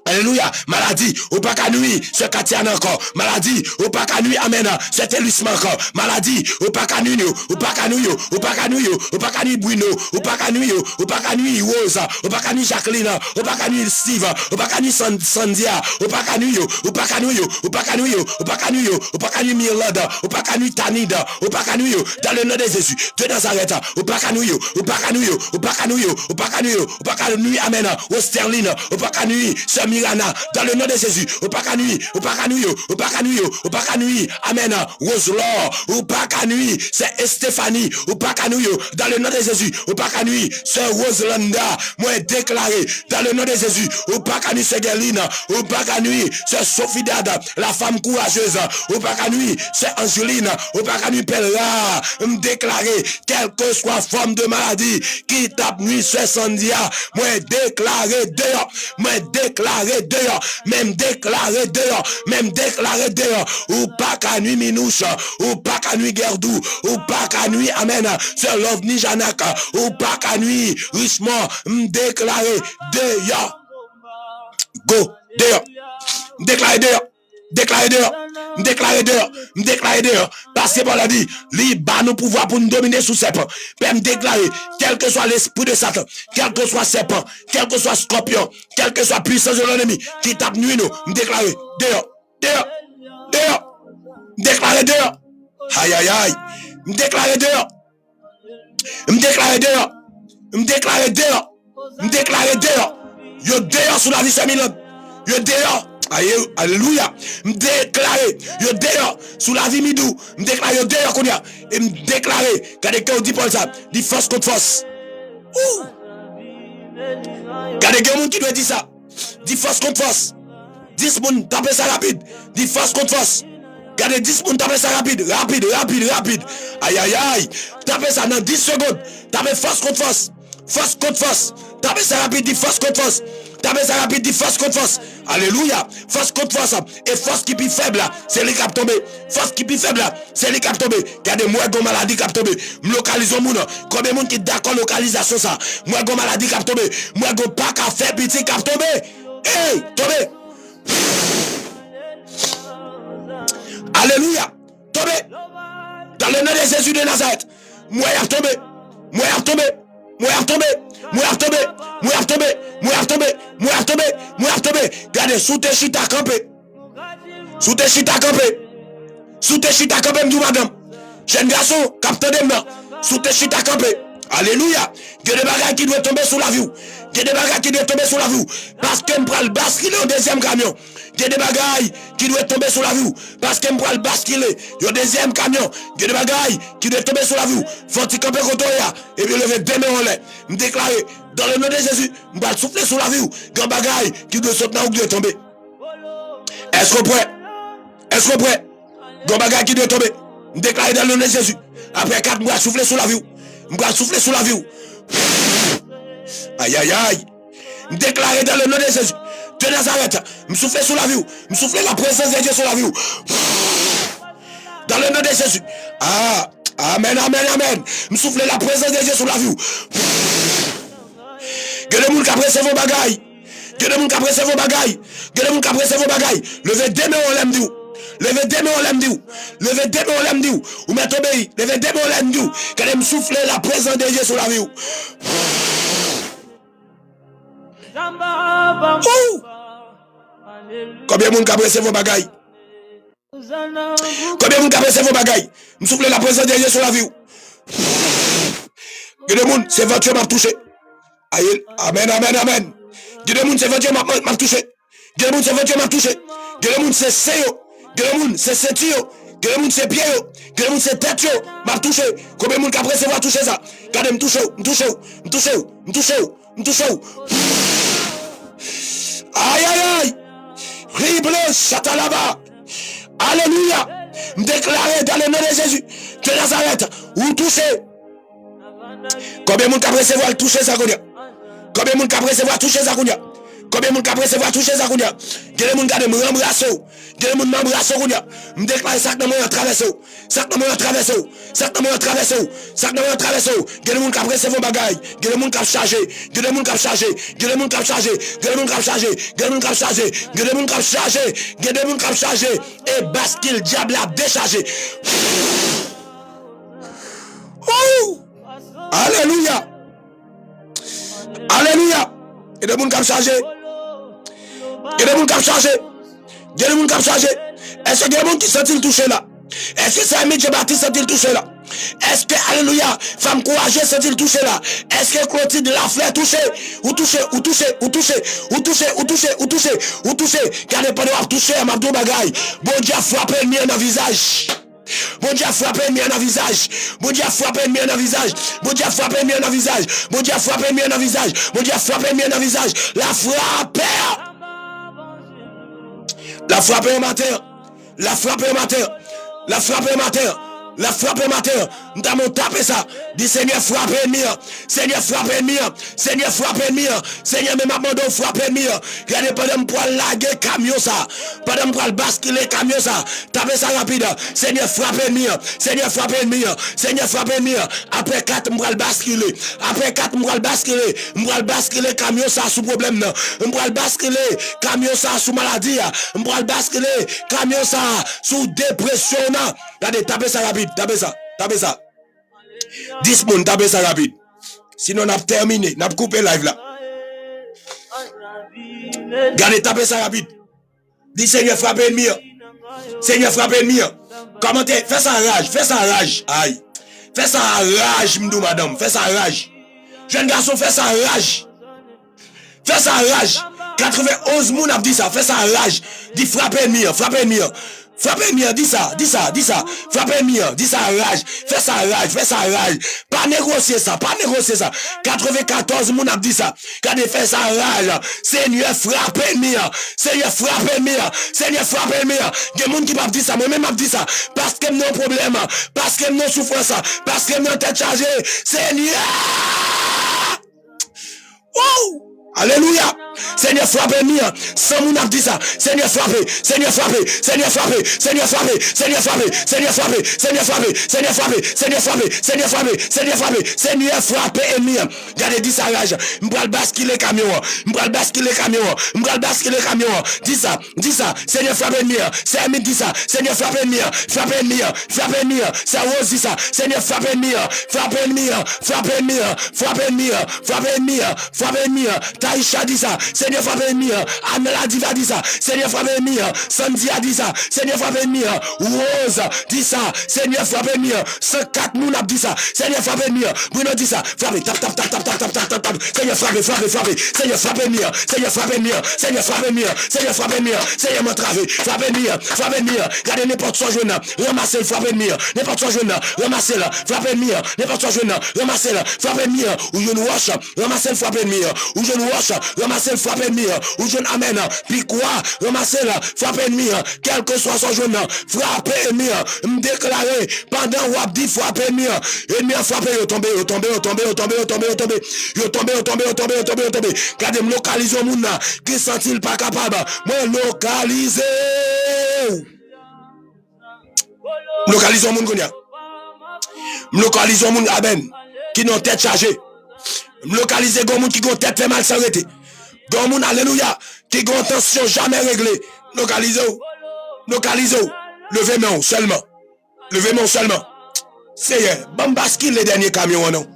Alléluia, maladie, ou pas qu'à nuit, ce Katian encore, maladie, ou pas qu'à nuit, amen, c'est éluissement encore, maladie, ou pas qu'à nuit, ou pas qu'à nuit, ou pas qu'à nuit, ou pas qu'à nuit Bruno, ou pas qu'à nuit, ou pas qu'à nuit Rosa, ou pas qu'à nuit Jacqueline, ou pas qu'à nuit Steve, ou pas qu'à nuit Sandia, ou pas qu'à nuit, ou pas qu'à nuit, ou pas qu'à nuit, ou pas qu'à nuit, ou pas qu'à nuit Mirlanda, ou pas qu'à nuit Tanida, ou pas qu'à nuit, dans le nom de Jésus, de Nazareth, ou pas qu'à nuit, ou pas qu'à nuit, ou pas qu'à nuit, ou pas qu'à nuit, ou pas qu'à nuit, amen, ou Sterling, ou pas qu'à nuit, Mirana, dans le nom de Jésus, ou pas qu'à nuit, ou pas qu'à nuit, ou pas qu'à nuit, ou pas qu'à nuit, amen, Roselor, ou pas qu'à nuit, c'est Stéphanie, ou pas qu'à nuit, dans le nom de Jésus, ou pas qu'à nuit, c'est Roselanda, moi déclaré, dans le nom de Jésus, ou pas qu'à nuit, c'est Gerline, ou pas qu'à nuit, c'est Sophie Dada, la femme courageuse, ou pas qu'à nuit, c'est Angeline, ou pas qu'à nuit, Pella, me déclarer, quelle que soit forme de maladie, qui tape nuit, c'est Sandia, moi déclaré dehors, moi déclaré dehors, même déclaré dehors, même déclaré dehors, ou pas qu'à nuit Minouche, ou pas qu'à nuit Gerdou, ou pas qu'à nuit, amen, c'est l'ovni Janaka, ou pas qu'à nuit Richemont, déclaré dehors, go, dehors, déclaré dehors. Déclaré dehors, déclaré dehors, déclaré dehors, parce que la dit, libre nous pouvoir pour nous dominer sous serpent. Peut me déclarer, quel que soit l'esprit de Satan, quel que soit serpent, quel que soit scorpion, quel que soit puissance de l'ennemi, qui tape nuit nous, me déclarer dehors, dehors, dehors, déclaré dehors, aïe aïe aïe, me déclarer dehors, me déclarer dehors, me déclarer dehors, me déclarer dehors, yo dehors sous la vie de Milan, yo dehors. Alléluia. Me déclarer, yo dehors sous la vie midou. Me déclarer yo dehors qu'on y a. Et me déclarer, quand on dit Paul ça, dit force contre force. Quand il y a monde qui doit dire ça, dit force contre force. 10 moun taper ça rapide, dit force contre force. Gardez 10 moun taper ça rapide, rapide, rapide, rapide. Aïe aïe aïe. Tapez ça dans 10 secondes. Tapez force contre force. Force contre force. Tapez ça rapide, dit force contre force. Tapez ça rapide, dit force contre force. Alléluia. Force contre force. Et force qui est faible là, c'est les cap tombé. Force qui est faible là, c'est les cap tombé. Regardez, moi, gon maladie cap tombé. Localisons moun. Combien de monde qui d'accord localisation ça? Moi, gon maladie cap tombé. Moi, gon pas qu'à faire petit cap tombé. Hey, tombé. Alléluia. Tombé. Dans le nom de Jésus de Nazareth. Moi, il a tombé. Moi, il a tombé. Moi, il a tombé. Moi, il a tombé. Moi, il a tombé. Moi, il a tombé. Moi, il a tombé. Moi, il a tombé. Regardez, sous tes chita campé. Sous tes chita campé. Sous tes chita campé, m'dou madame. Jeune garçon, capteur de main. Sous tes chita campé. Alléluia. Il y a des bagages qui doivent tomber sous la vue. Il y a des bagages qui doivent tomber sous la vue. Parce que m'pral basculer au deuxième camion. Il y a des bagages qui doivent tomber sous la vue. Parce que m'pral basculer au deuxième camion. Il y a des bagages qui doivent tomber sous la vue. Faut-il camper contre ya. Et puis lever deux mains en l'air. Me déclarer, dans le nom de Jésus, m'pral souffler sous la vue. Grand bagages qui doivent sauter ou qui doivent tomber. Est-ce qu'on prêt? Est-ce qu'on prêt? Grand bagages qui doivent tomber. Me déclarer dans le nom de Jésus. Après 4 mois, souffler sous la vue. M'pral souffler sous la vue. Aïe aïe aïe. Me déclarer dans le nom de Jésus. De Nazareth, me souffler sous la vie, me souffler la présence de Dieu sur la vie. Dans le nom de Jésus. Ah, amen, amen, amen. Me souffler la présence de Dieu sur la vie. Que le monde qui apprécie vos bagailles. Que le monde qui apprécie vos bagailles. Que le monde qui apprécie vos bagailles. Levez deux mains en l'aime d'où. Levez deux mains en l'aime d'où. Levez deux mains en l'aime d'où. Ou mettez obéi. Levez deux mains en l'aime d'où. Que me souffler la présence de Dieu sur la vie. Combien de monde qui apprécie vos bagailles? Combien de monde qui apprécie vos bagailles? Me souffle la présence de Dieu sur la vie. Que le monde, c'est votre Dieu m'a touché. Amen, amen, amen. Que le monde, c'est votre Dieu m'a touché. Que le monde, c'est votre Dieu m'a touché. Que le monde, c'est Seyo. Que le monde, c'est Setio. Que le monde, c'est Pierre. Que le monde, c'est Tête m'a touché. Combien de monde qui apprécie vos toucher ça? Regardez, me touche, me touche, me touche, me touche, me touche. Aïe aïe aïe. Rible chatalaba. Alléluia. Me déclarer dans le nom de Jésus de Nazareth. Ou toucher. Combien de monde qui apprécie voir toucher ça? Combien de monde qui apprécie voir toucher ça? Combien de monde qui apprécie voir toucher ça? Que le monde garde me embrasser. Que le monde m'embrasse. Me déclarer ça que moi traverser. Ça que moi traverser. Ça que moi traverser. Ça que moi traverser. Que le monde qui apprécie vos bagailles. Que le monde qui a chargé. Que le monde qui a chargé. Que le monde qui a chargé. Que le monde qui a chargé. Que le monde qui a chargé. Que le monde qui a chargé. Que le monde qui a chargé. Et bascule diable a déchargé. Oh! Alléluia. Alléluia. Et le monde qui a chargé. Et le monde qui a chargé. Et le monde qui a chargé. Est-ce que il y a des gens qui sont touchés là? Est-ce que c'est un métier Baptiste qui sont touchés là? Est-ce que, alléluia, femme courageuse, c'est-il touché là? Est-ce que Clotilde la fleur touché? Ou touché, ou touché, ou touché, ou touché, ou touché, ou touché, ou touché? Car les pendant touché à Mabdou Bagaille. Bon Dieu a frappé le mien dans le visage. Bon Dieu a frappé le mien dans le visage. Bon Dieu a frappé le mien dans le visage. Bon Dieu a frappé le mien dans le visage. Bon Dieu a frappé le mien dans le visage. Bon Dieu a frappé le mien dans le visage. La frappé. La frappé au matin. La frappé au matin. La frappé au matin. La frappe matin, nous avons tapé ça. Dis Seigneur, frappe ennemi. Seigneur, frappe ennemi. Seigneur, frappe ennemi. Seigneur, même abandon, frappe ennemi. Regardez, pendant pour laguer camion ça. Pendant pour basculer camion ça. Tapez ça rapide. Seigneur, frappe ennemi. Seigneur, frappe ennemi. Seigneur, frappe ennemi. Après 4, nous allons basculer. Après 4, nous allons basculer. Nous allons basculer camion ça sous problème. Nous allons basculer camion ça sous maladie. Nous allons basculer camion ça sous dépression. Regardez, tapez ça rapide. Tapez ça, tapez ça. 10 moun, tapez ça rapide. Sinon, on a terminé, on a coupé live là. Regardez, tapez ça rapide. Dis Seigneur, frappez ennemi. Seigneur, frappez ennemi. Commentez, fais ça en rage, fais ça en rage. Aïe. Fais ça en rage, m'dou madame, fais ça en rage. Jeune garçon, fais ça en rage. Fais ça en rage. 91 moun a dit ça, fais ça en rage. Dis frappez ennemi, frappez ennemi. Frappez mieux, dis ça, dis ça, dis ça. Frappez mieux, dis ça à rage. Fais ça à rage, fais ça à rage. Pas négocier ça, pas négocier ça. 94 moun a dit ça. Quand il fait ça à rage, Seigneur frappez mieux. Seigneur frappez mieux. Seigneur frappez mieux. Il y a des gens qui m'ont dit ça, moi-même m'a dit ça. Parce que nous avons problème, parce que nous souffrance, parce que nous tête chargée. Seigneur! Wow! Alléluia. Seigneur frappez mieux. Sans moun a dit ça. Seigneur frappez. Seigneur frappez. Seigneur frappez. Seigneur frappez. Seigneur frappez. Seigneur frappez. Seigneur frappez. Seigneur frappez. Seigneur frappez. Seigneur frappez. Seigneur frappez. Seigneur frappez ennemi. Regardez dit ça rage. M'bral basculer camion. M'bral basculer camion. M'bral basculer camion. Dis ça. Dis ça. Seigneur frappez ennemi. C'est ami dit ça. Seigneur frappez ennemi. Frappez ennemi. Frappez ennemi. C'est Rose dit ça. Seigneur frappez ennemi. Frappez ennemi. Frappez ennemi. Frappez ennemi. Frappez ennemi. Frappez ennemi. Taïcha dit ça. Seigneur frappe ennemi. Amela Diva dit ça. Seigneur frappe ennemi. Sandy a dit ça. Seigneur frappe ennemi. Rose dit ça. Seigneur frappe ennemi. 104 moun a dit ça. Seigneur frappe ennemi. Bruno dit ça. Frappe. Tap tap tap tap tap tap tap tap tap. Seigneur frappe frappe frappe. Seigneur frappe ennemi. Seigneur frappe ennemi. Seigneur frappe ennemi. Seigneur frappe ennemi. Seigneur m'entrave. Frappe ennemi. Frappe ennemi. Regardez n'importe soit jeune. Ramassez le frappe ennemi. N'importe soit jeune. Ramassez le frappe ennemi. N'importe soit jeune. Ramassez le frappe ennemi. Ou je nous wash. Ramassez le frappe ennemi. Ou je nous wash. Ramassez le frappe ennemi. Ou je amène. Puis quoi? Ramassez le frappe ennemi. Quel que soit son jeune. Frappe ennemi. Me déclarer pendant ou dit frappe ennemi. Ennemi a frappé. Yo tombé. Yo tombé. Yo tombé. Yo tombé. Yo tombé. Yo tombé. Yo tombé. Yo tombé. Yo tombé. Yo tombé. Yo tombé. Regardez me localiser au monde qui sent-il pas capable. Moi localiser. Localiser au monde qu'on y a. Localiser au monde aben qui n'ont tête chargée. Localiser au monde qui ont tête fait mal s'arrêter. Gon moun alléluia qui gon tension jamais réglée. Localisez-vous. Localisez-vous. Levez main seulement. Levez main seulement. C'est bon bascule les derniers camions non.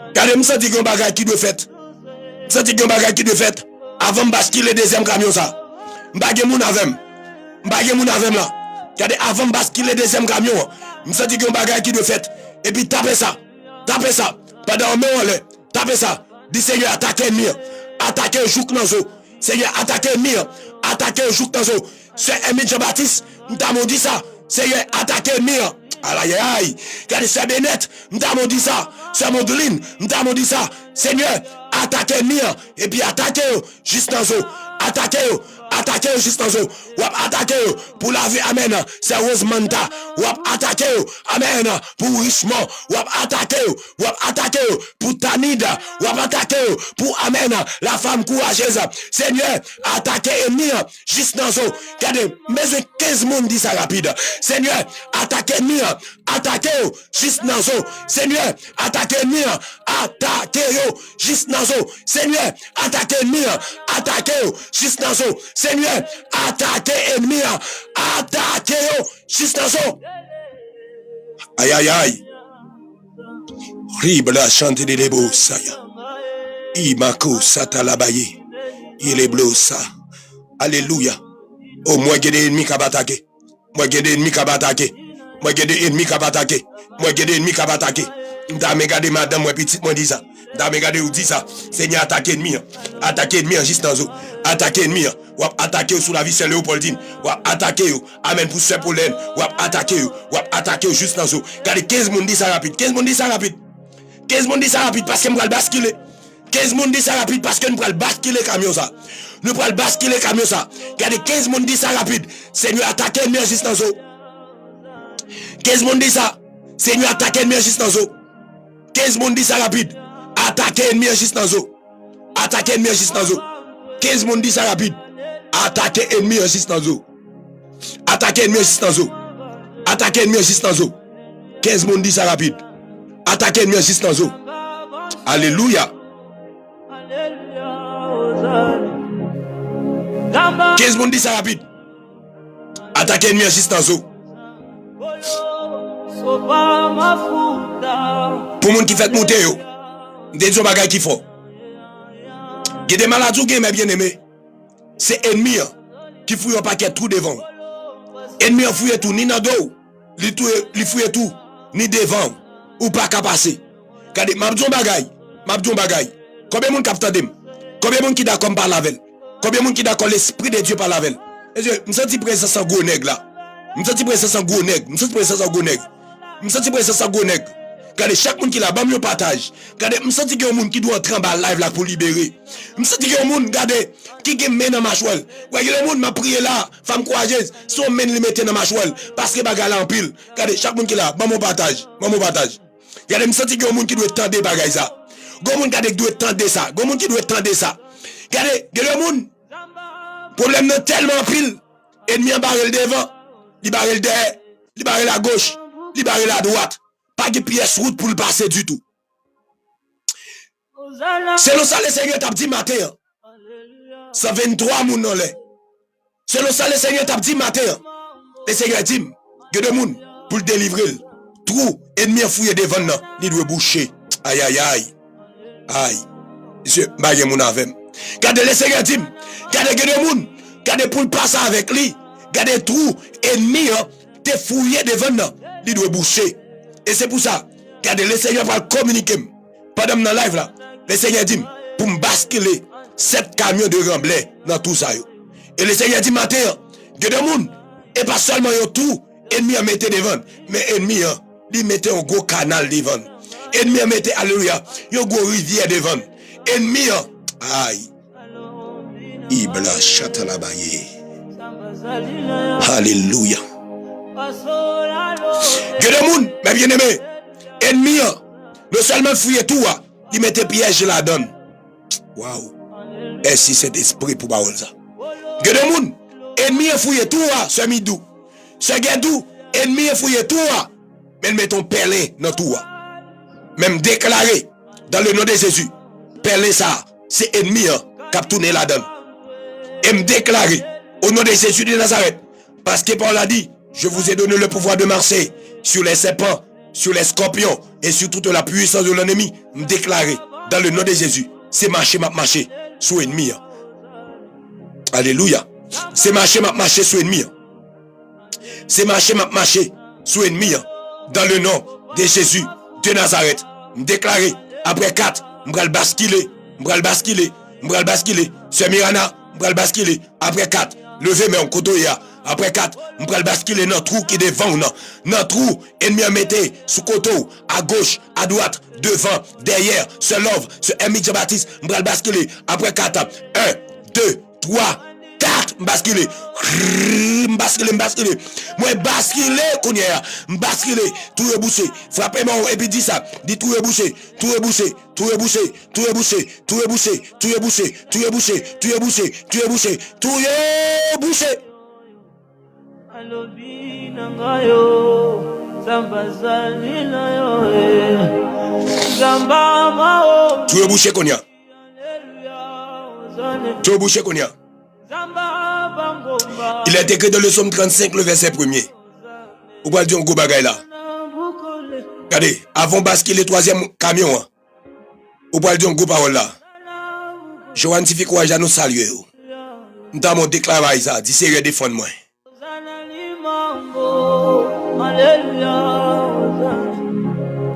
Regardez me senti gon bagage qui doit fait. Senti gon bagage qui doit fait avant bascule le deuxième camion ça. M'bagé moun avem. M'bagé moun avem là. Regardez avant bascule le deuxième camion. Me senti gon bagage qui doit fait et puis tapez ça. Tapez ça. Pendant main on tapez ça. Dis Seigneur attaquez mieux. Attaquer un jouk dans zo. Seigneur, attaquer mire. Attaquer un jouk dans zo. C'est Émile Jean-Baptiste. Nous t'avons dit ça. Seigneur, attaquer mire. Aïe, aïe. Regardez, c'est Bennett. Nous t'avons dit ça. C'est Modeline. Nous t'avons dit ça. Seigneur, attaquer mire. Et puis attaquer juste dans zo. Attaquer attaquer juste dans zo. Ou attaquer pour la vie. Amen. C'est Rose Manta. Ou attaquer. Amen. Pour Richmond. Ou attaquer. Ou attaquer pour Tanida. Ou attaquer pour Amen. La femme courageuse. Seigneur, attaquer ennemi juste dans zo. Regardez, mais 15 monde dit ça rapide. Seigneur, attaquer ennemi. Attaquer juste dans zo. Seigneur, attaquer ennemi. Attaquer juste dans zo. Seigneur, attaquer ennemi. Attaquer juste dans zo. Seigneur, attaquez ennemi, attaquez juste dans son. Aïe aïe aïe. Ribla chante de debo saya. Imako satalabaye. Il est bleu ça. Alléluia. Oh moi j'ai des ennemis qui attaquer. Moi j'ai des ennemis qui attaquer. Moi, j'ai des ennemis qui ont attaqué. Moi, j'ai des ennemis qui ont attaqué. M'ta regardé madame, moi, petite, moi, dit ça. M'ta regardé ou dit ça. Seigneur, attaquer ennemi. Attaquer ennemi, juste dans eau. Attaquer ennemi. Ou attaquer sous la vie, c'est Léopoldine. Ou attaquer. Amen pour ce Pauline. Ou attaquer. Ou attaquer juste dans eau. Regardez, 15 moun dit ça rapide. 15 moun dit ça rapide. 15 moun dit ça rapide parce que nous allons basculer. 15 moun dit ça rapide parce que nous allons basculer camion ça. Nous allons basculer camion ça. Regardez, 15 moun dit ça rapide. Seigneur, attaquer ennemi, juste dans eau. 15 moun dit ça. Seigneur, attaquer ennemi, juste dans eau. 15 moun dit ça rapide. Attaquer ennemi juste dans eau. Attaquer ennemi juste dans eau. 15 moun dit ça rapide. Attaquer ennemi juste dans eau. Attaquer ennemi juste dans eau. Attaquer ennemi juste dans eau. 15 moun dit ça rapide. Attaquer ennemi juste dans eau. Alléluia. 15 moun dit ça rapide. Attaquer ennemi juste dans eau. Pour moun qui fait monter yo. Des gens bagay qui font. Il y a des maladies qui sont bien aimés. C'est ennemi qui fouille un paquet tout devant. Ennemi fouille tout, ni dans dos. Il fouille tout, ni devant. Ou pas qu'à passer. Regardez, mabdjon bagay. Combien de monde capte dem? Combien de monde qui d'accord par la veille? Combien de monde qui d'accord l'esprit de Dieu par la veille? Je me sens présence en gros nègre là. Je me sens présence en gros nègre. Je me sens présence en gros nègre. Je me sens présence en gros nègre. Regardez, chaque monde qui là, bam, yo partage. Regardez, je sens qu'il y a un monde qui doit entrer en bas live là pour libérer. Je sens qu'il y a un monde, regardez, qui est mené dans ma chouelle. Regardez, le monde m'a prié là, femme courageuse, son men le mettre dans ma chouelle, parce que bagay là en pile. Regardez, chaque monde qui là, bam, on partage. Regardez, je sens qu'il y a un monde qui doit tendre bagay ça. Gon monde qui doit tendre ça. Gon monde qui doit tendre ça. Regardez, le monde, problème non tellement pile, ennemi en barrel devant, il barrel derrière, il barrel à gauche, il barrel à droite. Pas de pièce route pour le passer du tout. C'est le ça le Seigneur t'a dit matin. 123 moun dans l'air. C'est le ça le Seigneur t'a dit matin. Le Seigneur dit que de moun pour le délivrer. Trou ennemi fouillé devant nous, il doit boucher. Aïe aïe aïe. Aïe. Monsieur, bagay moun avec. Gardez le Seigneur dit, gardez que de moun, gardez pour le passer avec lui. Gardez trou ennemi te fouillé devant nous, il doit boucher. Et c'est pour ça, regardez, le Seigneur va communiquer. Pendant dans live là, le Seigneur dit, pour me basculer 7 camions de remblai dans tout ça. Et le Seigneur dit, matin, que de monde, et pas seulement tout, ennemi a metté devant, mais ennemi, il mettait un gros canal devant. Ennemi a metté, alléluia, un gros rivière devant. Ennemi, aïe. Ibla chatalabaye. Alléluia. Que le monde, mes bien-aimés, ennemi, non seulement fouiller tout, il mettait piège la donne. Waouh. Et si cet esprit pour parole ça. Que le monde, ennemi fouiller tout, ce midou. Ce guédou, ennemi fouiller tout, mais mettons perlin dans tout. Même déclaré dans le nom de Jésus, perlin ça, c'est ennemi qui a tourné la donne. Et me déclarer au nom de Jésus de Nazareth, parce que Paul a dit, je vous ai donné le pouvoir de marcher sur les serpents, sur les scorpions et sur toute la puissance de l'ennemi. Me déclarer dans le nom de Jésus. C'est marcher, m'a marché sous ennemi. Alléluia. C'est marcher, m'a marché sous ennemi. C'est marcher, m'a marché sous ennemi. Dans le nom de Jésus de Nazareth. Me déclarer après 4, m'bral basculer, m'bral basculer, m'bral basculer. C'est Mirana, m'bral basculer après 4. Levez mes en kotoya. Après 4, on va basculer dans le trou qui est devant nous. Dans le trou, ennemi a metté sous côté, à gauche, à droite, devant, derrière, se love, se Emi Jean-Baptiste, on va basculer. Après 4, 1, 2, 3, 4, on basculer. Basculer. Moi, basculer, qu'on y a. Basculer, tout est bouché. Frappez-moi, et puis dis ça. Dis tout est bouché, tout est bouché, tout est bouché, tout est bouché, tout est bouché, tout est bouché, tout est bouché, tout est bouché, tout est bouché, tout est bouché. Tu es bouché qu'on y a. Tu es bouché qu'on y a. Il est écrit dans le psaume 35, le verset 1er. Vous pouvez dire un gros bagay là. Regardez, avant basculer le 3e camion, vous pouvez dire un gros parole là. Joanne, si vous courage à nous saluer. Nous avons déclaré ça. Dis, c'est défendre moi.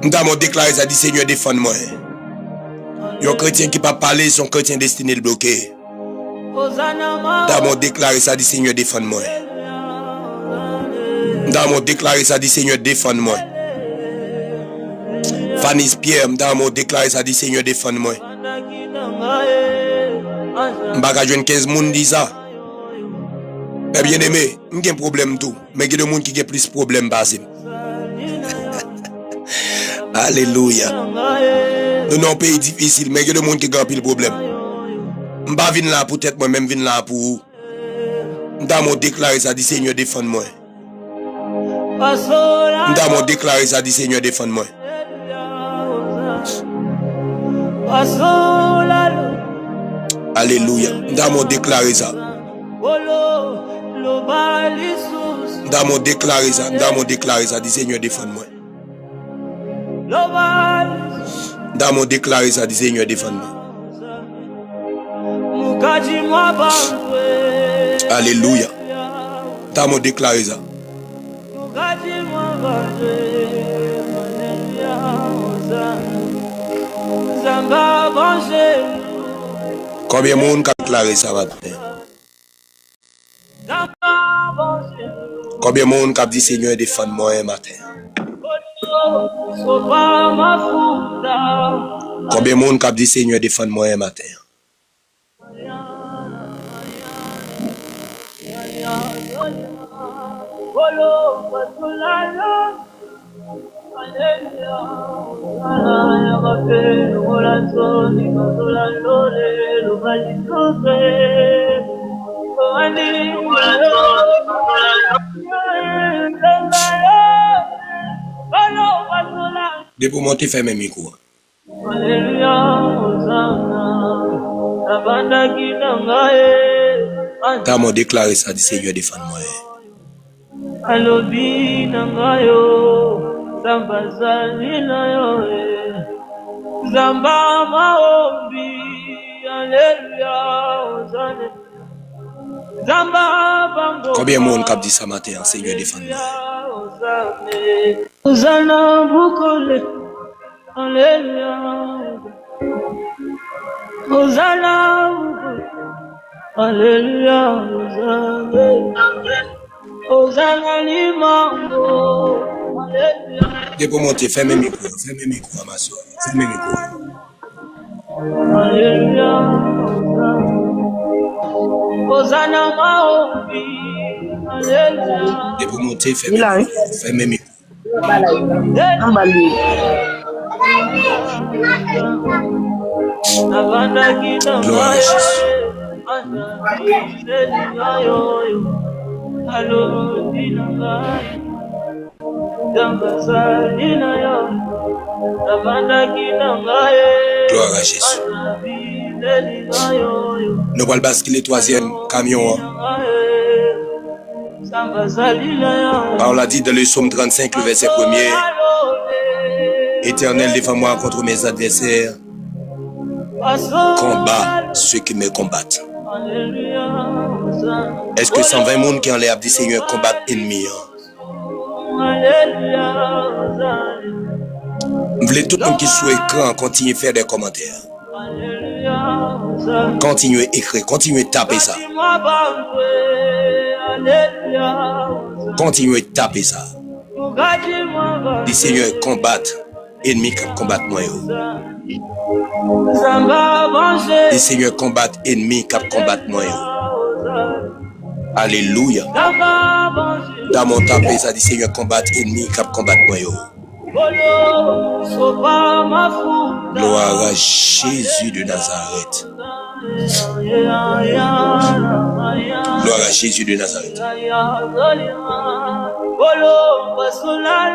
M'dame déclaré ça, dit Seigneur, défends-moi. Un chrétien qui pas parler, son chrétien destiné le bloquer. M'dame déclaré ça, dit Seigneur, défends-moi. M'dame déclaré ça, dit Seigneur, défends-moi. Fanny Pierre, m'dame déclaré ça, dit Seigneur, défends-moi. M'baga joine 15 moun dit ça. Mais bien aimé, j'ai un problème tout, mais il y a des gens qui ont plus de problèmes basés. Alléluia. Nous sommes un pays difficile, mais il y a des gens qui ont plus de problèmes. Je ne vais pas venir là pour peut-être moi-même venir là pour vous. Je vais déclarer ça, dit Seigneur, défends-moi. Je vais déclarer ça, dit Seigneur, défends-moi. Alléluia. Je vais déclarer ça. Nous déclarer ça, nous déclarer ça, dit Seigneur, défends-moi. Nous déclarer ça, dit Seigneur, défends-moi. Alléluia. Nous déclarer ça. Combien de monde a déclaré ça matin? Combien de monde a dit Seigneur, défends-moi un matin? Combien de monde a dit Seigneur, défends-moi un matin? De pour monter faire mes micros. T'as mon déclaré ça, dit Seigneur, défends-moi. Combien de monde qui a dit ça matin, Seigneur, défends-moi? De pour monter, fais mes micros, ma soeur, fais mes micros. De pour monter, fais mes micros. Gloire à Jésus. Gloire à Jésus. Nous allons basculer le troisième camion. On l'a dit dans le psaume 35, le verset 1er. Éternel, défends-moi contre mes adversaires. Combat ceux qui me combattent. Est-ce que 120 personnes qui enlèvent dit Seigneur combattent ennemis? Vous voulez tout le monde qui sur l'écran continuer à faire des commentaires. Continuez à écrire, continuez à taper ça. Continuez à taper ça. Dis Seigneur combattre ennemis qui combattent moi. Dis Seigneur combattre ennemis qui combattent moi. Alléluia. Dans mon tapé ça dit Seigneur combattre ennemis qui combattent moi. Gloire à Jésus de Nazareth. Gloire à Jésus de Nazareth.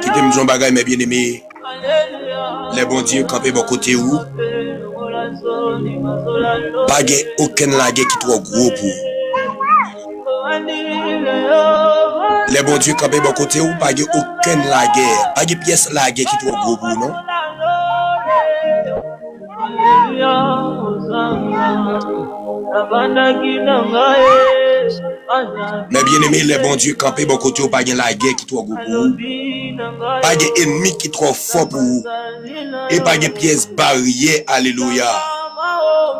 Qui t'aime son bagage, mes bien-aimés. Les bons dieux campés bon côté où. Pas aucun lagué qui trop gros pour. Les bons dieux campés bon côté où. Pas aucun lagué. Pas pièce lagué qui trop gros pour, non? Alléluia. Mais bien aimé, les bons dieux campés, bon côté, pas la guerre qui trop gros pour vous. Pas ennemi qui trop fort pour vous. Et pas de pièces barrières, alléluia,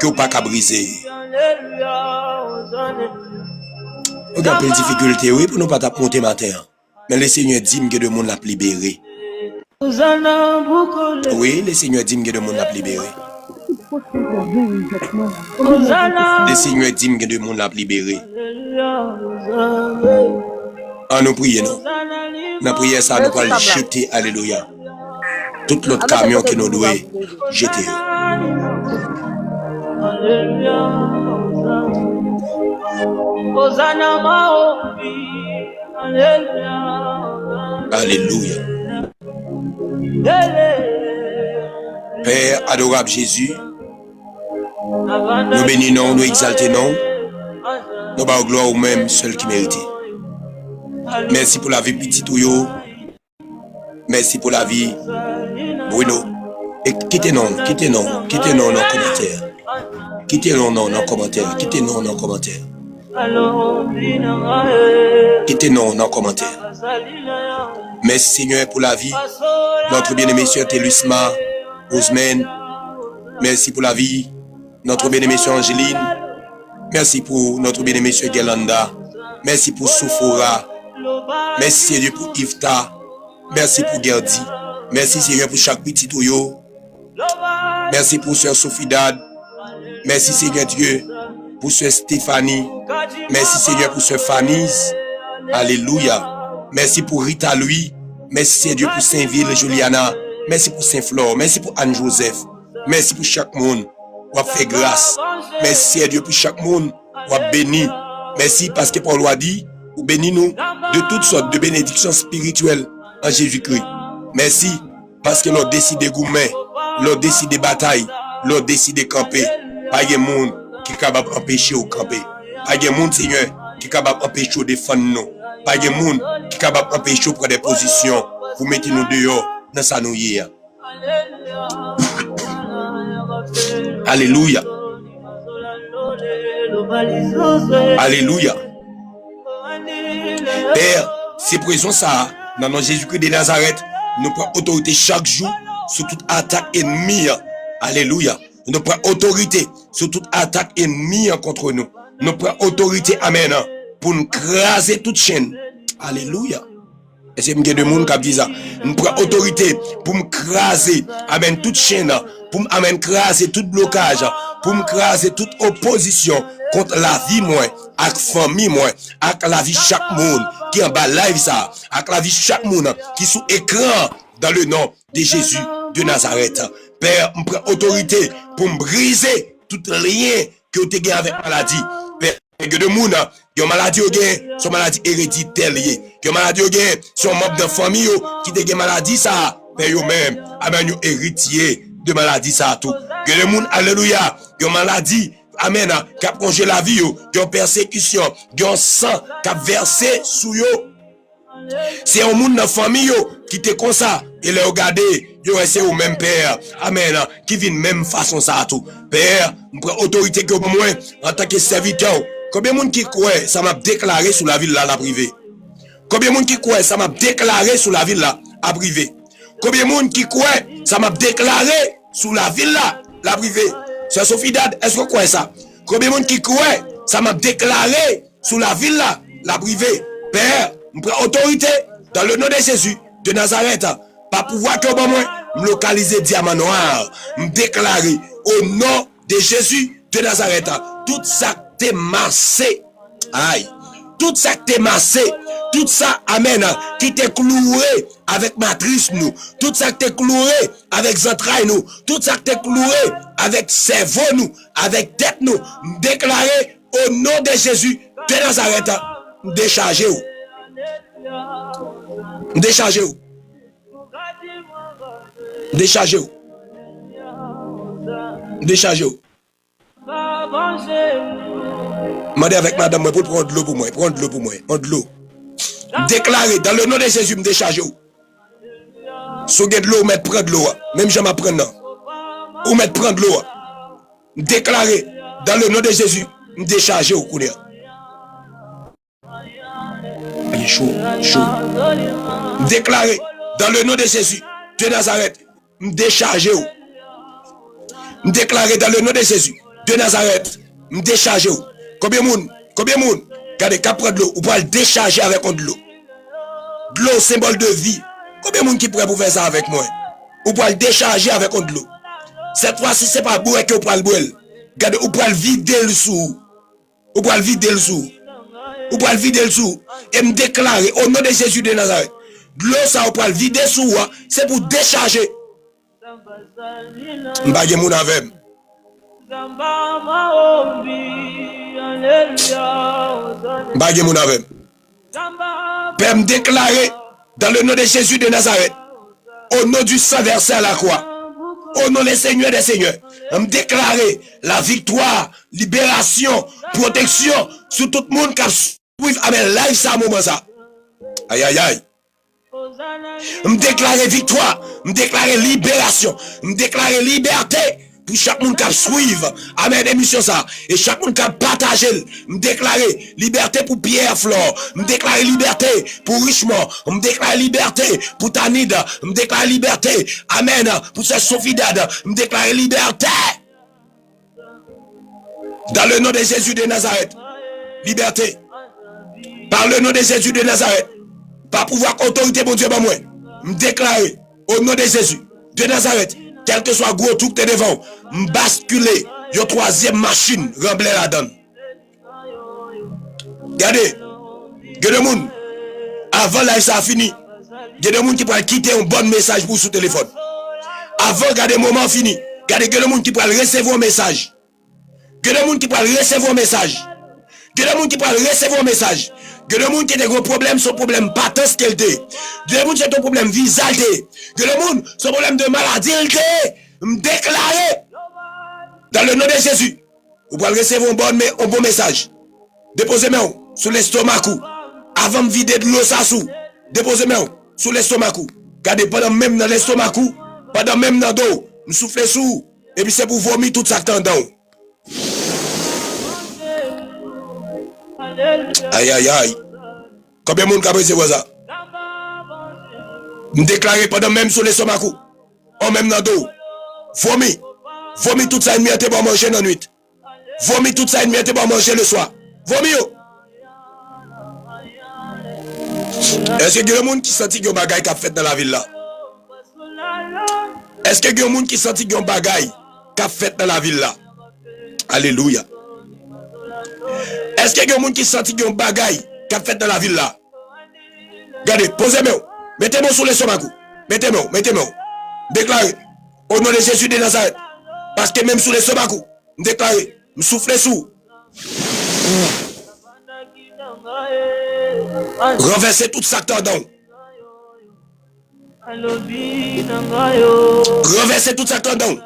que vous pas qu'à briser. On a plein de difficultés, oui, pour nous pas monter matin. Mais le Seigneur dit que le monde l'a libéré. Oui, le Seigneur dit que le monde l'a libéré. Le Seigneur dit que le monde l'a libéré. En nous prions, nous. Nous prions ça, nous allons jeter, alléluia. Tout l'autre camion que nous devons jeter. Alléluia. Père adorable Jésus, nous bénissons, nous exaltons, nous bas gloire au même seul qui mérite. Merci pour la vie petit Touyo. Merci pour la vie Bruno. Et quittez-nous dans les commentaires. Quittez-nous dans les commentaires. Quittez-nous dans les commentaires. Quittez-nous dans les commentaires. Merci Seigneur pour la vie. Notre bien-aimé sœur Télusma, Ousmane. Merci pour la vie. Notre bien-aimé sœur Angéline. Merci pour notre bien-aimé sœur Gelanda. Merci pour Soufora. Merci Seigneur pour Ifta. Merci pour Gerdi. Merci Seigneur pour chaque petit Touyo. Merci pour sœur Sophidad. Merci Seigneur Dieu pour sœur Stéphanie. Merci Seigneur pour sœur Fanny. Alléluia. Merci pour Rita Louis. Merci Seigneur Dieu pour Saint-Ville Juliana. Merci pour Saint-Flore. Merci pour Anne-Joseph. Merci pour chaque monde. On fait grâce. Merci Seigneur Dieu pour chaque monde. On béni. Merci parce que Paul a dit, ou bénis nous de toutes sortes de bénédictions spirituelles en Jésus-Christ. Merci parce que l'on décide de goumer, l'on décide de bataille, l'on décide de camper. Pas de monde qui est capable d'empêcher au camper. Pas de monde, Seigneur, qui est capable d'empêcher de défendre nous. Pas de monde qui est capable d'empêcher de prendre des positions. Vous mettez nous dehors dans sa nouille. Alléluia. Alléluia. Père, c'est présent ça, dans notre Jésus-Christ de Nazareth, nous prenons autorité chaque jour sur toute attaque ennemie. Alléluia. Nous prenons autorité sur toute attaque ennemie contre nous. Nous prenons autorité, amen, pour nous craser toute chaîne. Alléluia. Et c'est des gens qui disent ça. Nous prenons autorité pour me craser, amen, toute chaîne, pour me craser tout blocage, pour me craser toute opposition contre la vie moi, avec famille moi, avec la vie chaque monde qui en bas live ça, avec la vie chaque monde qui sous écran dans le nom de Jésus de Nazareth. Père, je prends autorité pour me briser tout lien que tu as avec la maladie. Père, que de monde qui ont maladie ou gain, son maladie héréditaire liée, qui ont maladie ou gain, son membre de famille qui te gain maladie ça, Père yo même, amen yo héritier de maladie ça tout. Que le monde alléluia, qui ont maladie, amen, qui a congé la vie yo, qui ont persécution, qui ont sang qui a versé sous yo. C'est un monde dans famille yo qui te comme ça et les regarder, yo c'est au même père. Amen, qui vient même façon ça tout. Père, je prends autorité que moi en tant que serviteur. Combien de monde qui croit ça m'a déclaré sur la ville là la privée? Combien de monde qui croit ça m'a déclaré sur la ville là à privé? Combien de monde qui croit ça m'a déclaré sur la ville là la privée? C'est Sophie Dad, est-ce que vous croyez ça? Combien de monde qui croit ça m'a déclaré sur la ville là la privée? Père, je prends autorité dans le nom de Jésus de Nazareth. Pas pouvoir que moi me localiser diamant noir, me déclarer au nom de Jésus de Nazareth. Tout ça t'est massé. Aïe. Tout ça t'est massé. Tout ça, amen, qui t'est cloué avec matrice nous. Tout ça t'est cloué avec entrailles nous. Tout ça t'est cloué avec cerveau nous, avec tête nous. Déclarer au nom de Jésus de Nazareth. Déchargez-vous. Déchargez-vous. Déchargez-vous. Déchargez-vous. Mandez avec madame pour prendre de l'eau pour moi. Prendre de l'eau pour moi. Prendre de l'eau. Déclarez dans le nom de Jésus, me déchargez-vous. Si vous avez de l'eau, mettre prendre de l'eau. Même je m'apprends. Ou mettre prendre de l'eau. Déclarez dans le nom de Jésus, me déchargez-vous. chaud, chaud. Déclarer dans le nom de Jésus, Dieu Nazareth, me décharger. Me déclarer dans le nom de Jésus, Dieu Nazareth, me décharger. Combien de monde? Regardez, qu'à prendre de l'eau, ou pour le décharger avec de l'eau. De l'eau, symbole de vie. Combien de monde qui pourrait faire ça avec moi? Ou pour le décharger avec de l'eau. Cette fois-ci, ce n'est pas boire que vous pouvez le boire. Regardez, vous pouvez le vider le sous. Vous pouvez le vider le sous. Vous pouvez le vider le sous. Et me déclarer au nom de Jésus de Nazareth. De l'eau, ça, vous pouvez le vider sous. C'est pour décharger. M'bagé moun avec. M'bagé moun avec. Père me déclarer dans le nom de Jésus de Nazareth. Au nom du sang versé à la croix. Au nom des seigneurs des seigneurs. Me déclarer la victoire, libération, protection sur tout le monde qui a suivi avec live ça à moment ça. Aïe aïe aïe. Me déclarer victoire, me déclarer libération, me déclarer liberté pour chaque monde qui a suivi amen émission ça et chaque monde qui a partagé, me déclarer liberté pour Pierre Flore, me déclarer liberté pour Richemont, me déclarer liberté pour Tanida, me déclarer liberté amen pour cette Sophidad, me déclarer liberté dans le nom de Jésus de Nazareth. Liberté par le nom de Jésus de Nazareth. Par pouvoir autorité mon Dieu, moi, me déclarer au nom de Jésus de Nazareth, quel que soit gros truc de devant, me basculer une troisième machine remplie la donne. Regardez, il y a des gens, avant là, ça a fini. Il y a des gens qui peuvent quitter un bon message pour sous téléphone. Avant, regardez, le moment fini. Regardez, il y a des gens qui peuvent recevoir un message. Il y a des gens qui peuvent recevoir un message. Il y a des gens qui peuvent recevoir un message. Que le monde qui a des gros problèmes, son problème pas tant ce qu'elle était. Que le monde qui a un problème visage. Que le monde, son problème de maladie, me déclarer dans le nom de Jésus. Vous pouvez recevoir un bon message. Déposez-moi sur l'estomac. Avant de vider de l'eau, ça sous. Déposez-moi sur l'estomac. Gardez pendant même dans l'estomac, pendant même dans le dos, me soufflez sous. Et puis c'est pour vomir tout ça que t'en donnes. Aïe aïe aïe. Combien de monde a brisé ça? Me déclarer pendant même sur les somacou. En même dans le dos. Vomi. Vomi tout ça une miette pour manger dans la nuit. Vomi tout ça une miette pour manger le soir. Vomi yo. Est-ce que y a des gens qui sentent qu'il y a un bagage qui a fait dans la ville là? Est-ce que y a des gens qui sentent qu'il y a un bagage qui a fait dans la ville là? Alléluia. Est-ce qu'il y a des gens qui sentent qu'il y a un bagage qui a fait dans la ville là? Regardez, posez-moi. Mettez-moi sur les somacou. Mettez-moi. Déclarez. Au nom de Jésus de Nazareth. Parce que même sur les somacou, déclarez. Me soufflez sous. Renversez tout ça que t'as dans. Renversez tout ça que t'as dans.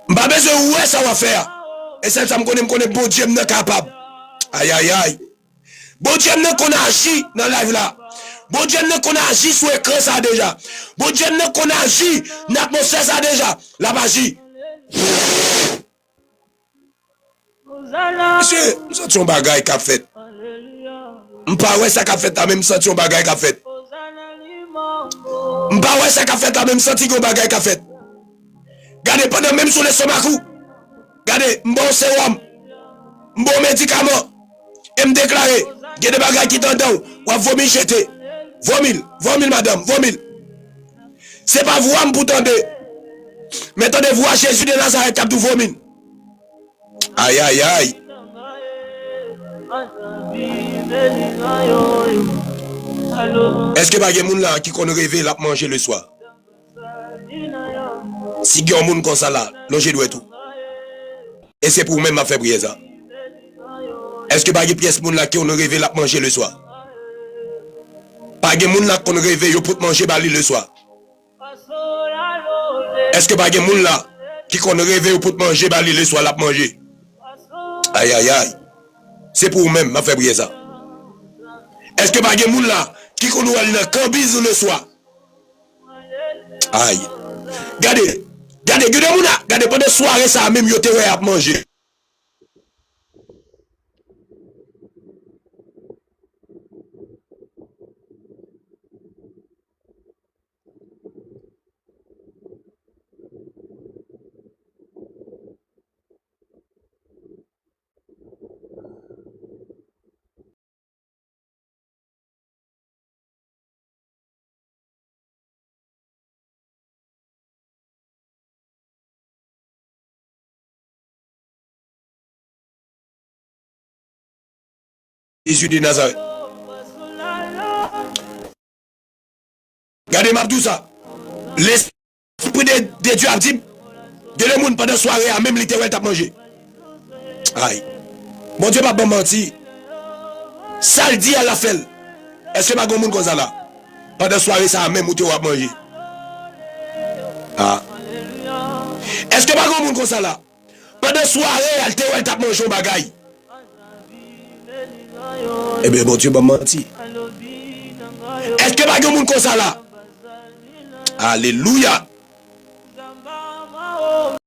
M'a besoin ouais ça va faire. Et ça me connaît bon Dieu n'est capable. Aïe aïe aïe. Bon Dieu n'est qu'on a agi dans la live là. Bon Dieu n'est qu'on a agi sur l'écran ça déjà. Bon Dieu n'est qu'on a agi dans l'atmosphère ça déjà. La magie. Monsieur, nous sentons un bagage qu'a fait. M'pas ouais ça qu'a fait, t'as même senti un bagage qu'a fait. M'pas ouais ça qu'a fait, t'as même senti un bagage qu'a fait. Regardez pendant même sur les somacou. Regardez, m'bon sérum, m'bon médicament. Et me déclarer, il y a des bagages qui t'entendent, ou à vomir jeter. Vomil madame, vomil. C'est pas vous pour tendre. Mais tendez vous à Jésus de Nazareth qui a tout vomir. Aïe aïe aïe. Est-ce que il y a des gens là qui qu'on rêve la manger le soir? Si il y a des gens comme ça là, loger doit tout. Et c'est pour même à faire prier ça. Est-ce que il y a des pièces là qui ont rêvé la manger le soir? Pas de gens là qu'on rêve pour manger le soir. Est-ce que il y a des gens là qui qu'on rêve pour manger le soir la manger? Aïe aïe aïe. C'est pour même à faire prier ça. Est-ce que il y a des gens là qui qu'on aller dans cambise le soir? Aïe. Regardez, regardez pendant soirée ça même yo te à manger. Jésus de Nazareth. Regardez ma tout ça. L'esprit de Dieu a dit que le monde pendant la soirée a même littéralement t'a mangé. Aïe. Mon Dieu, pas bon menti. Ça le dit à la fin. Est-ce que pas grand monde comme ça là? Pendant la soirée, ça a même où tu vas manger. Ah. Est-ce que pas grand monde comme ça là? Pendant la soirée, elle t'a mangé un bagaille. Eh bien, mon Dieu, pas menti. Est-ce que pas grand monde comme ça là? Alléluia.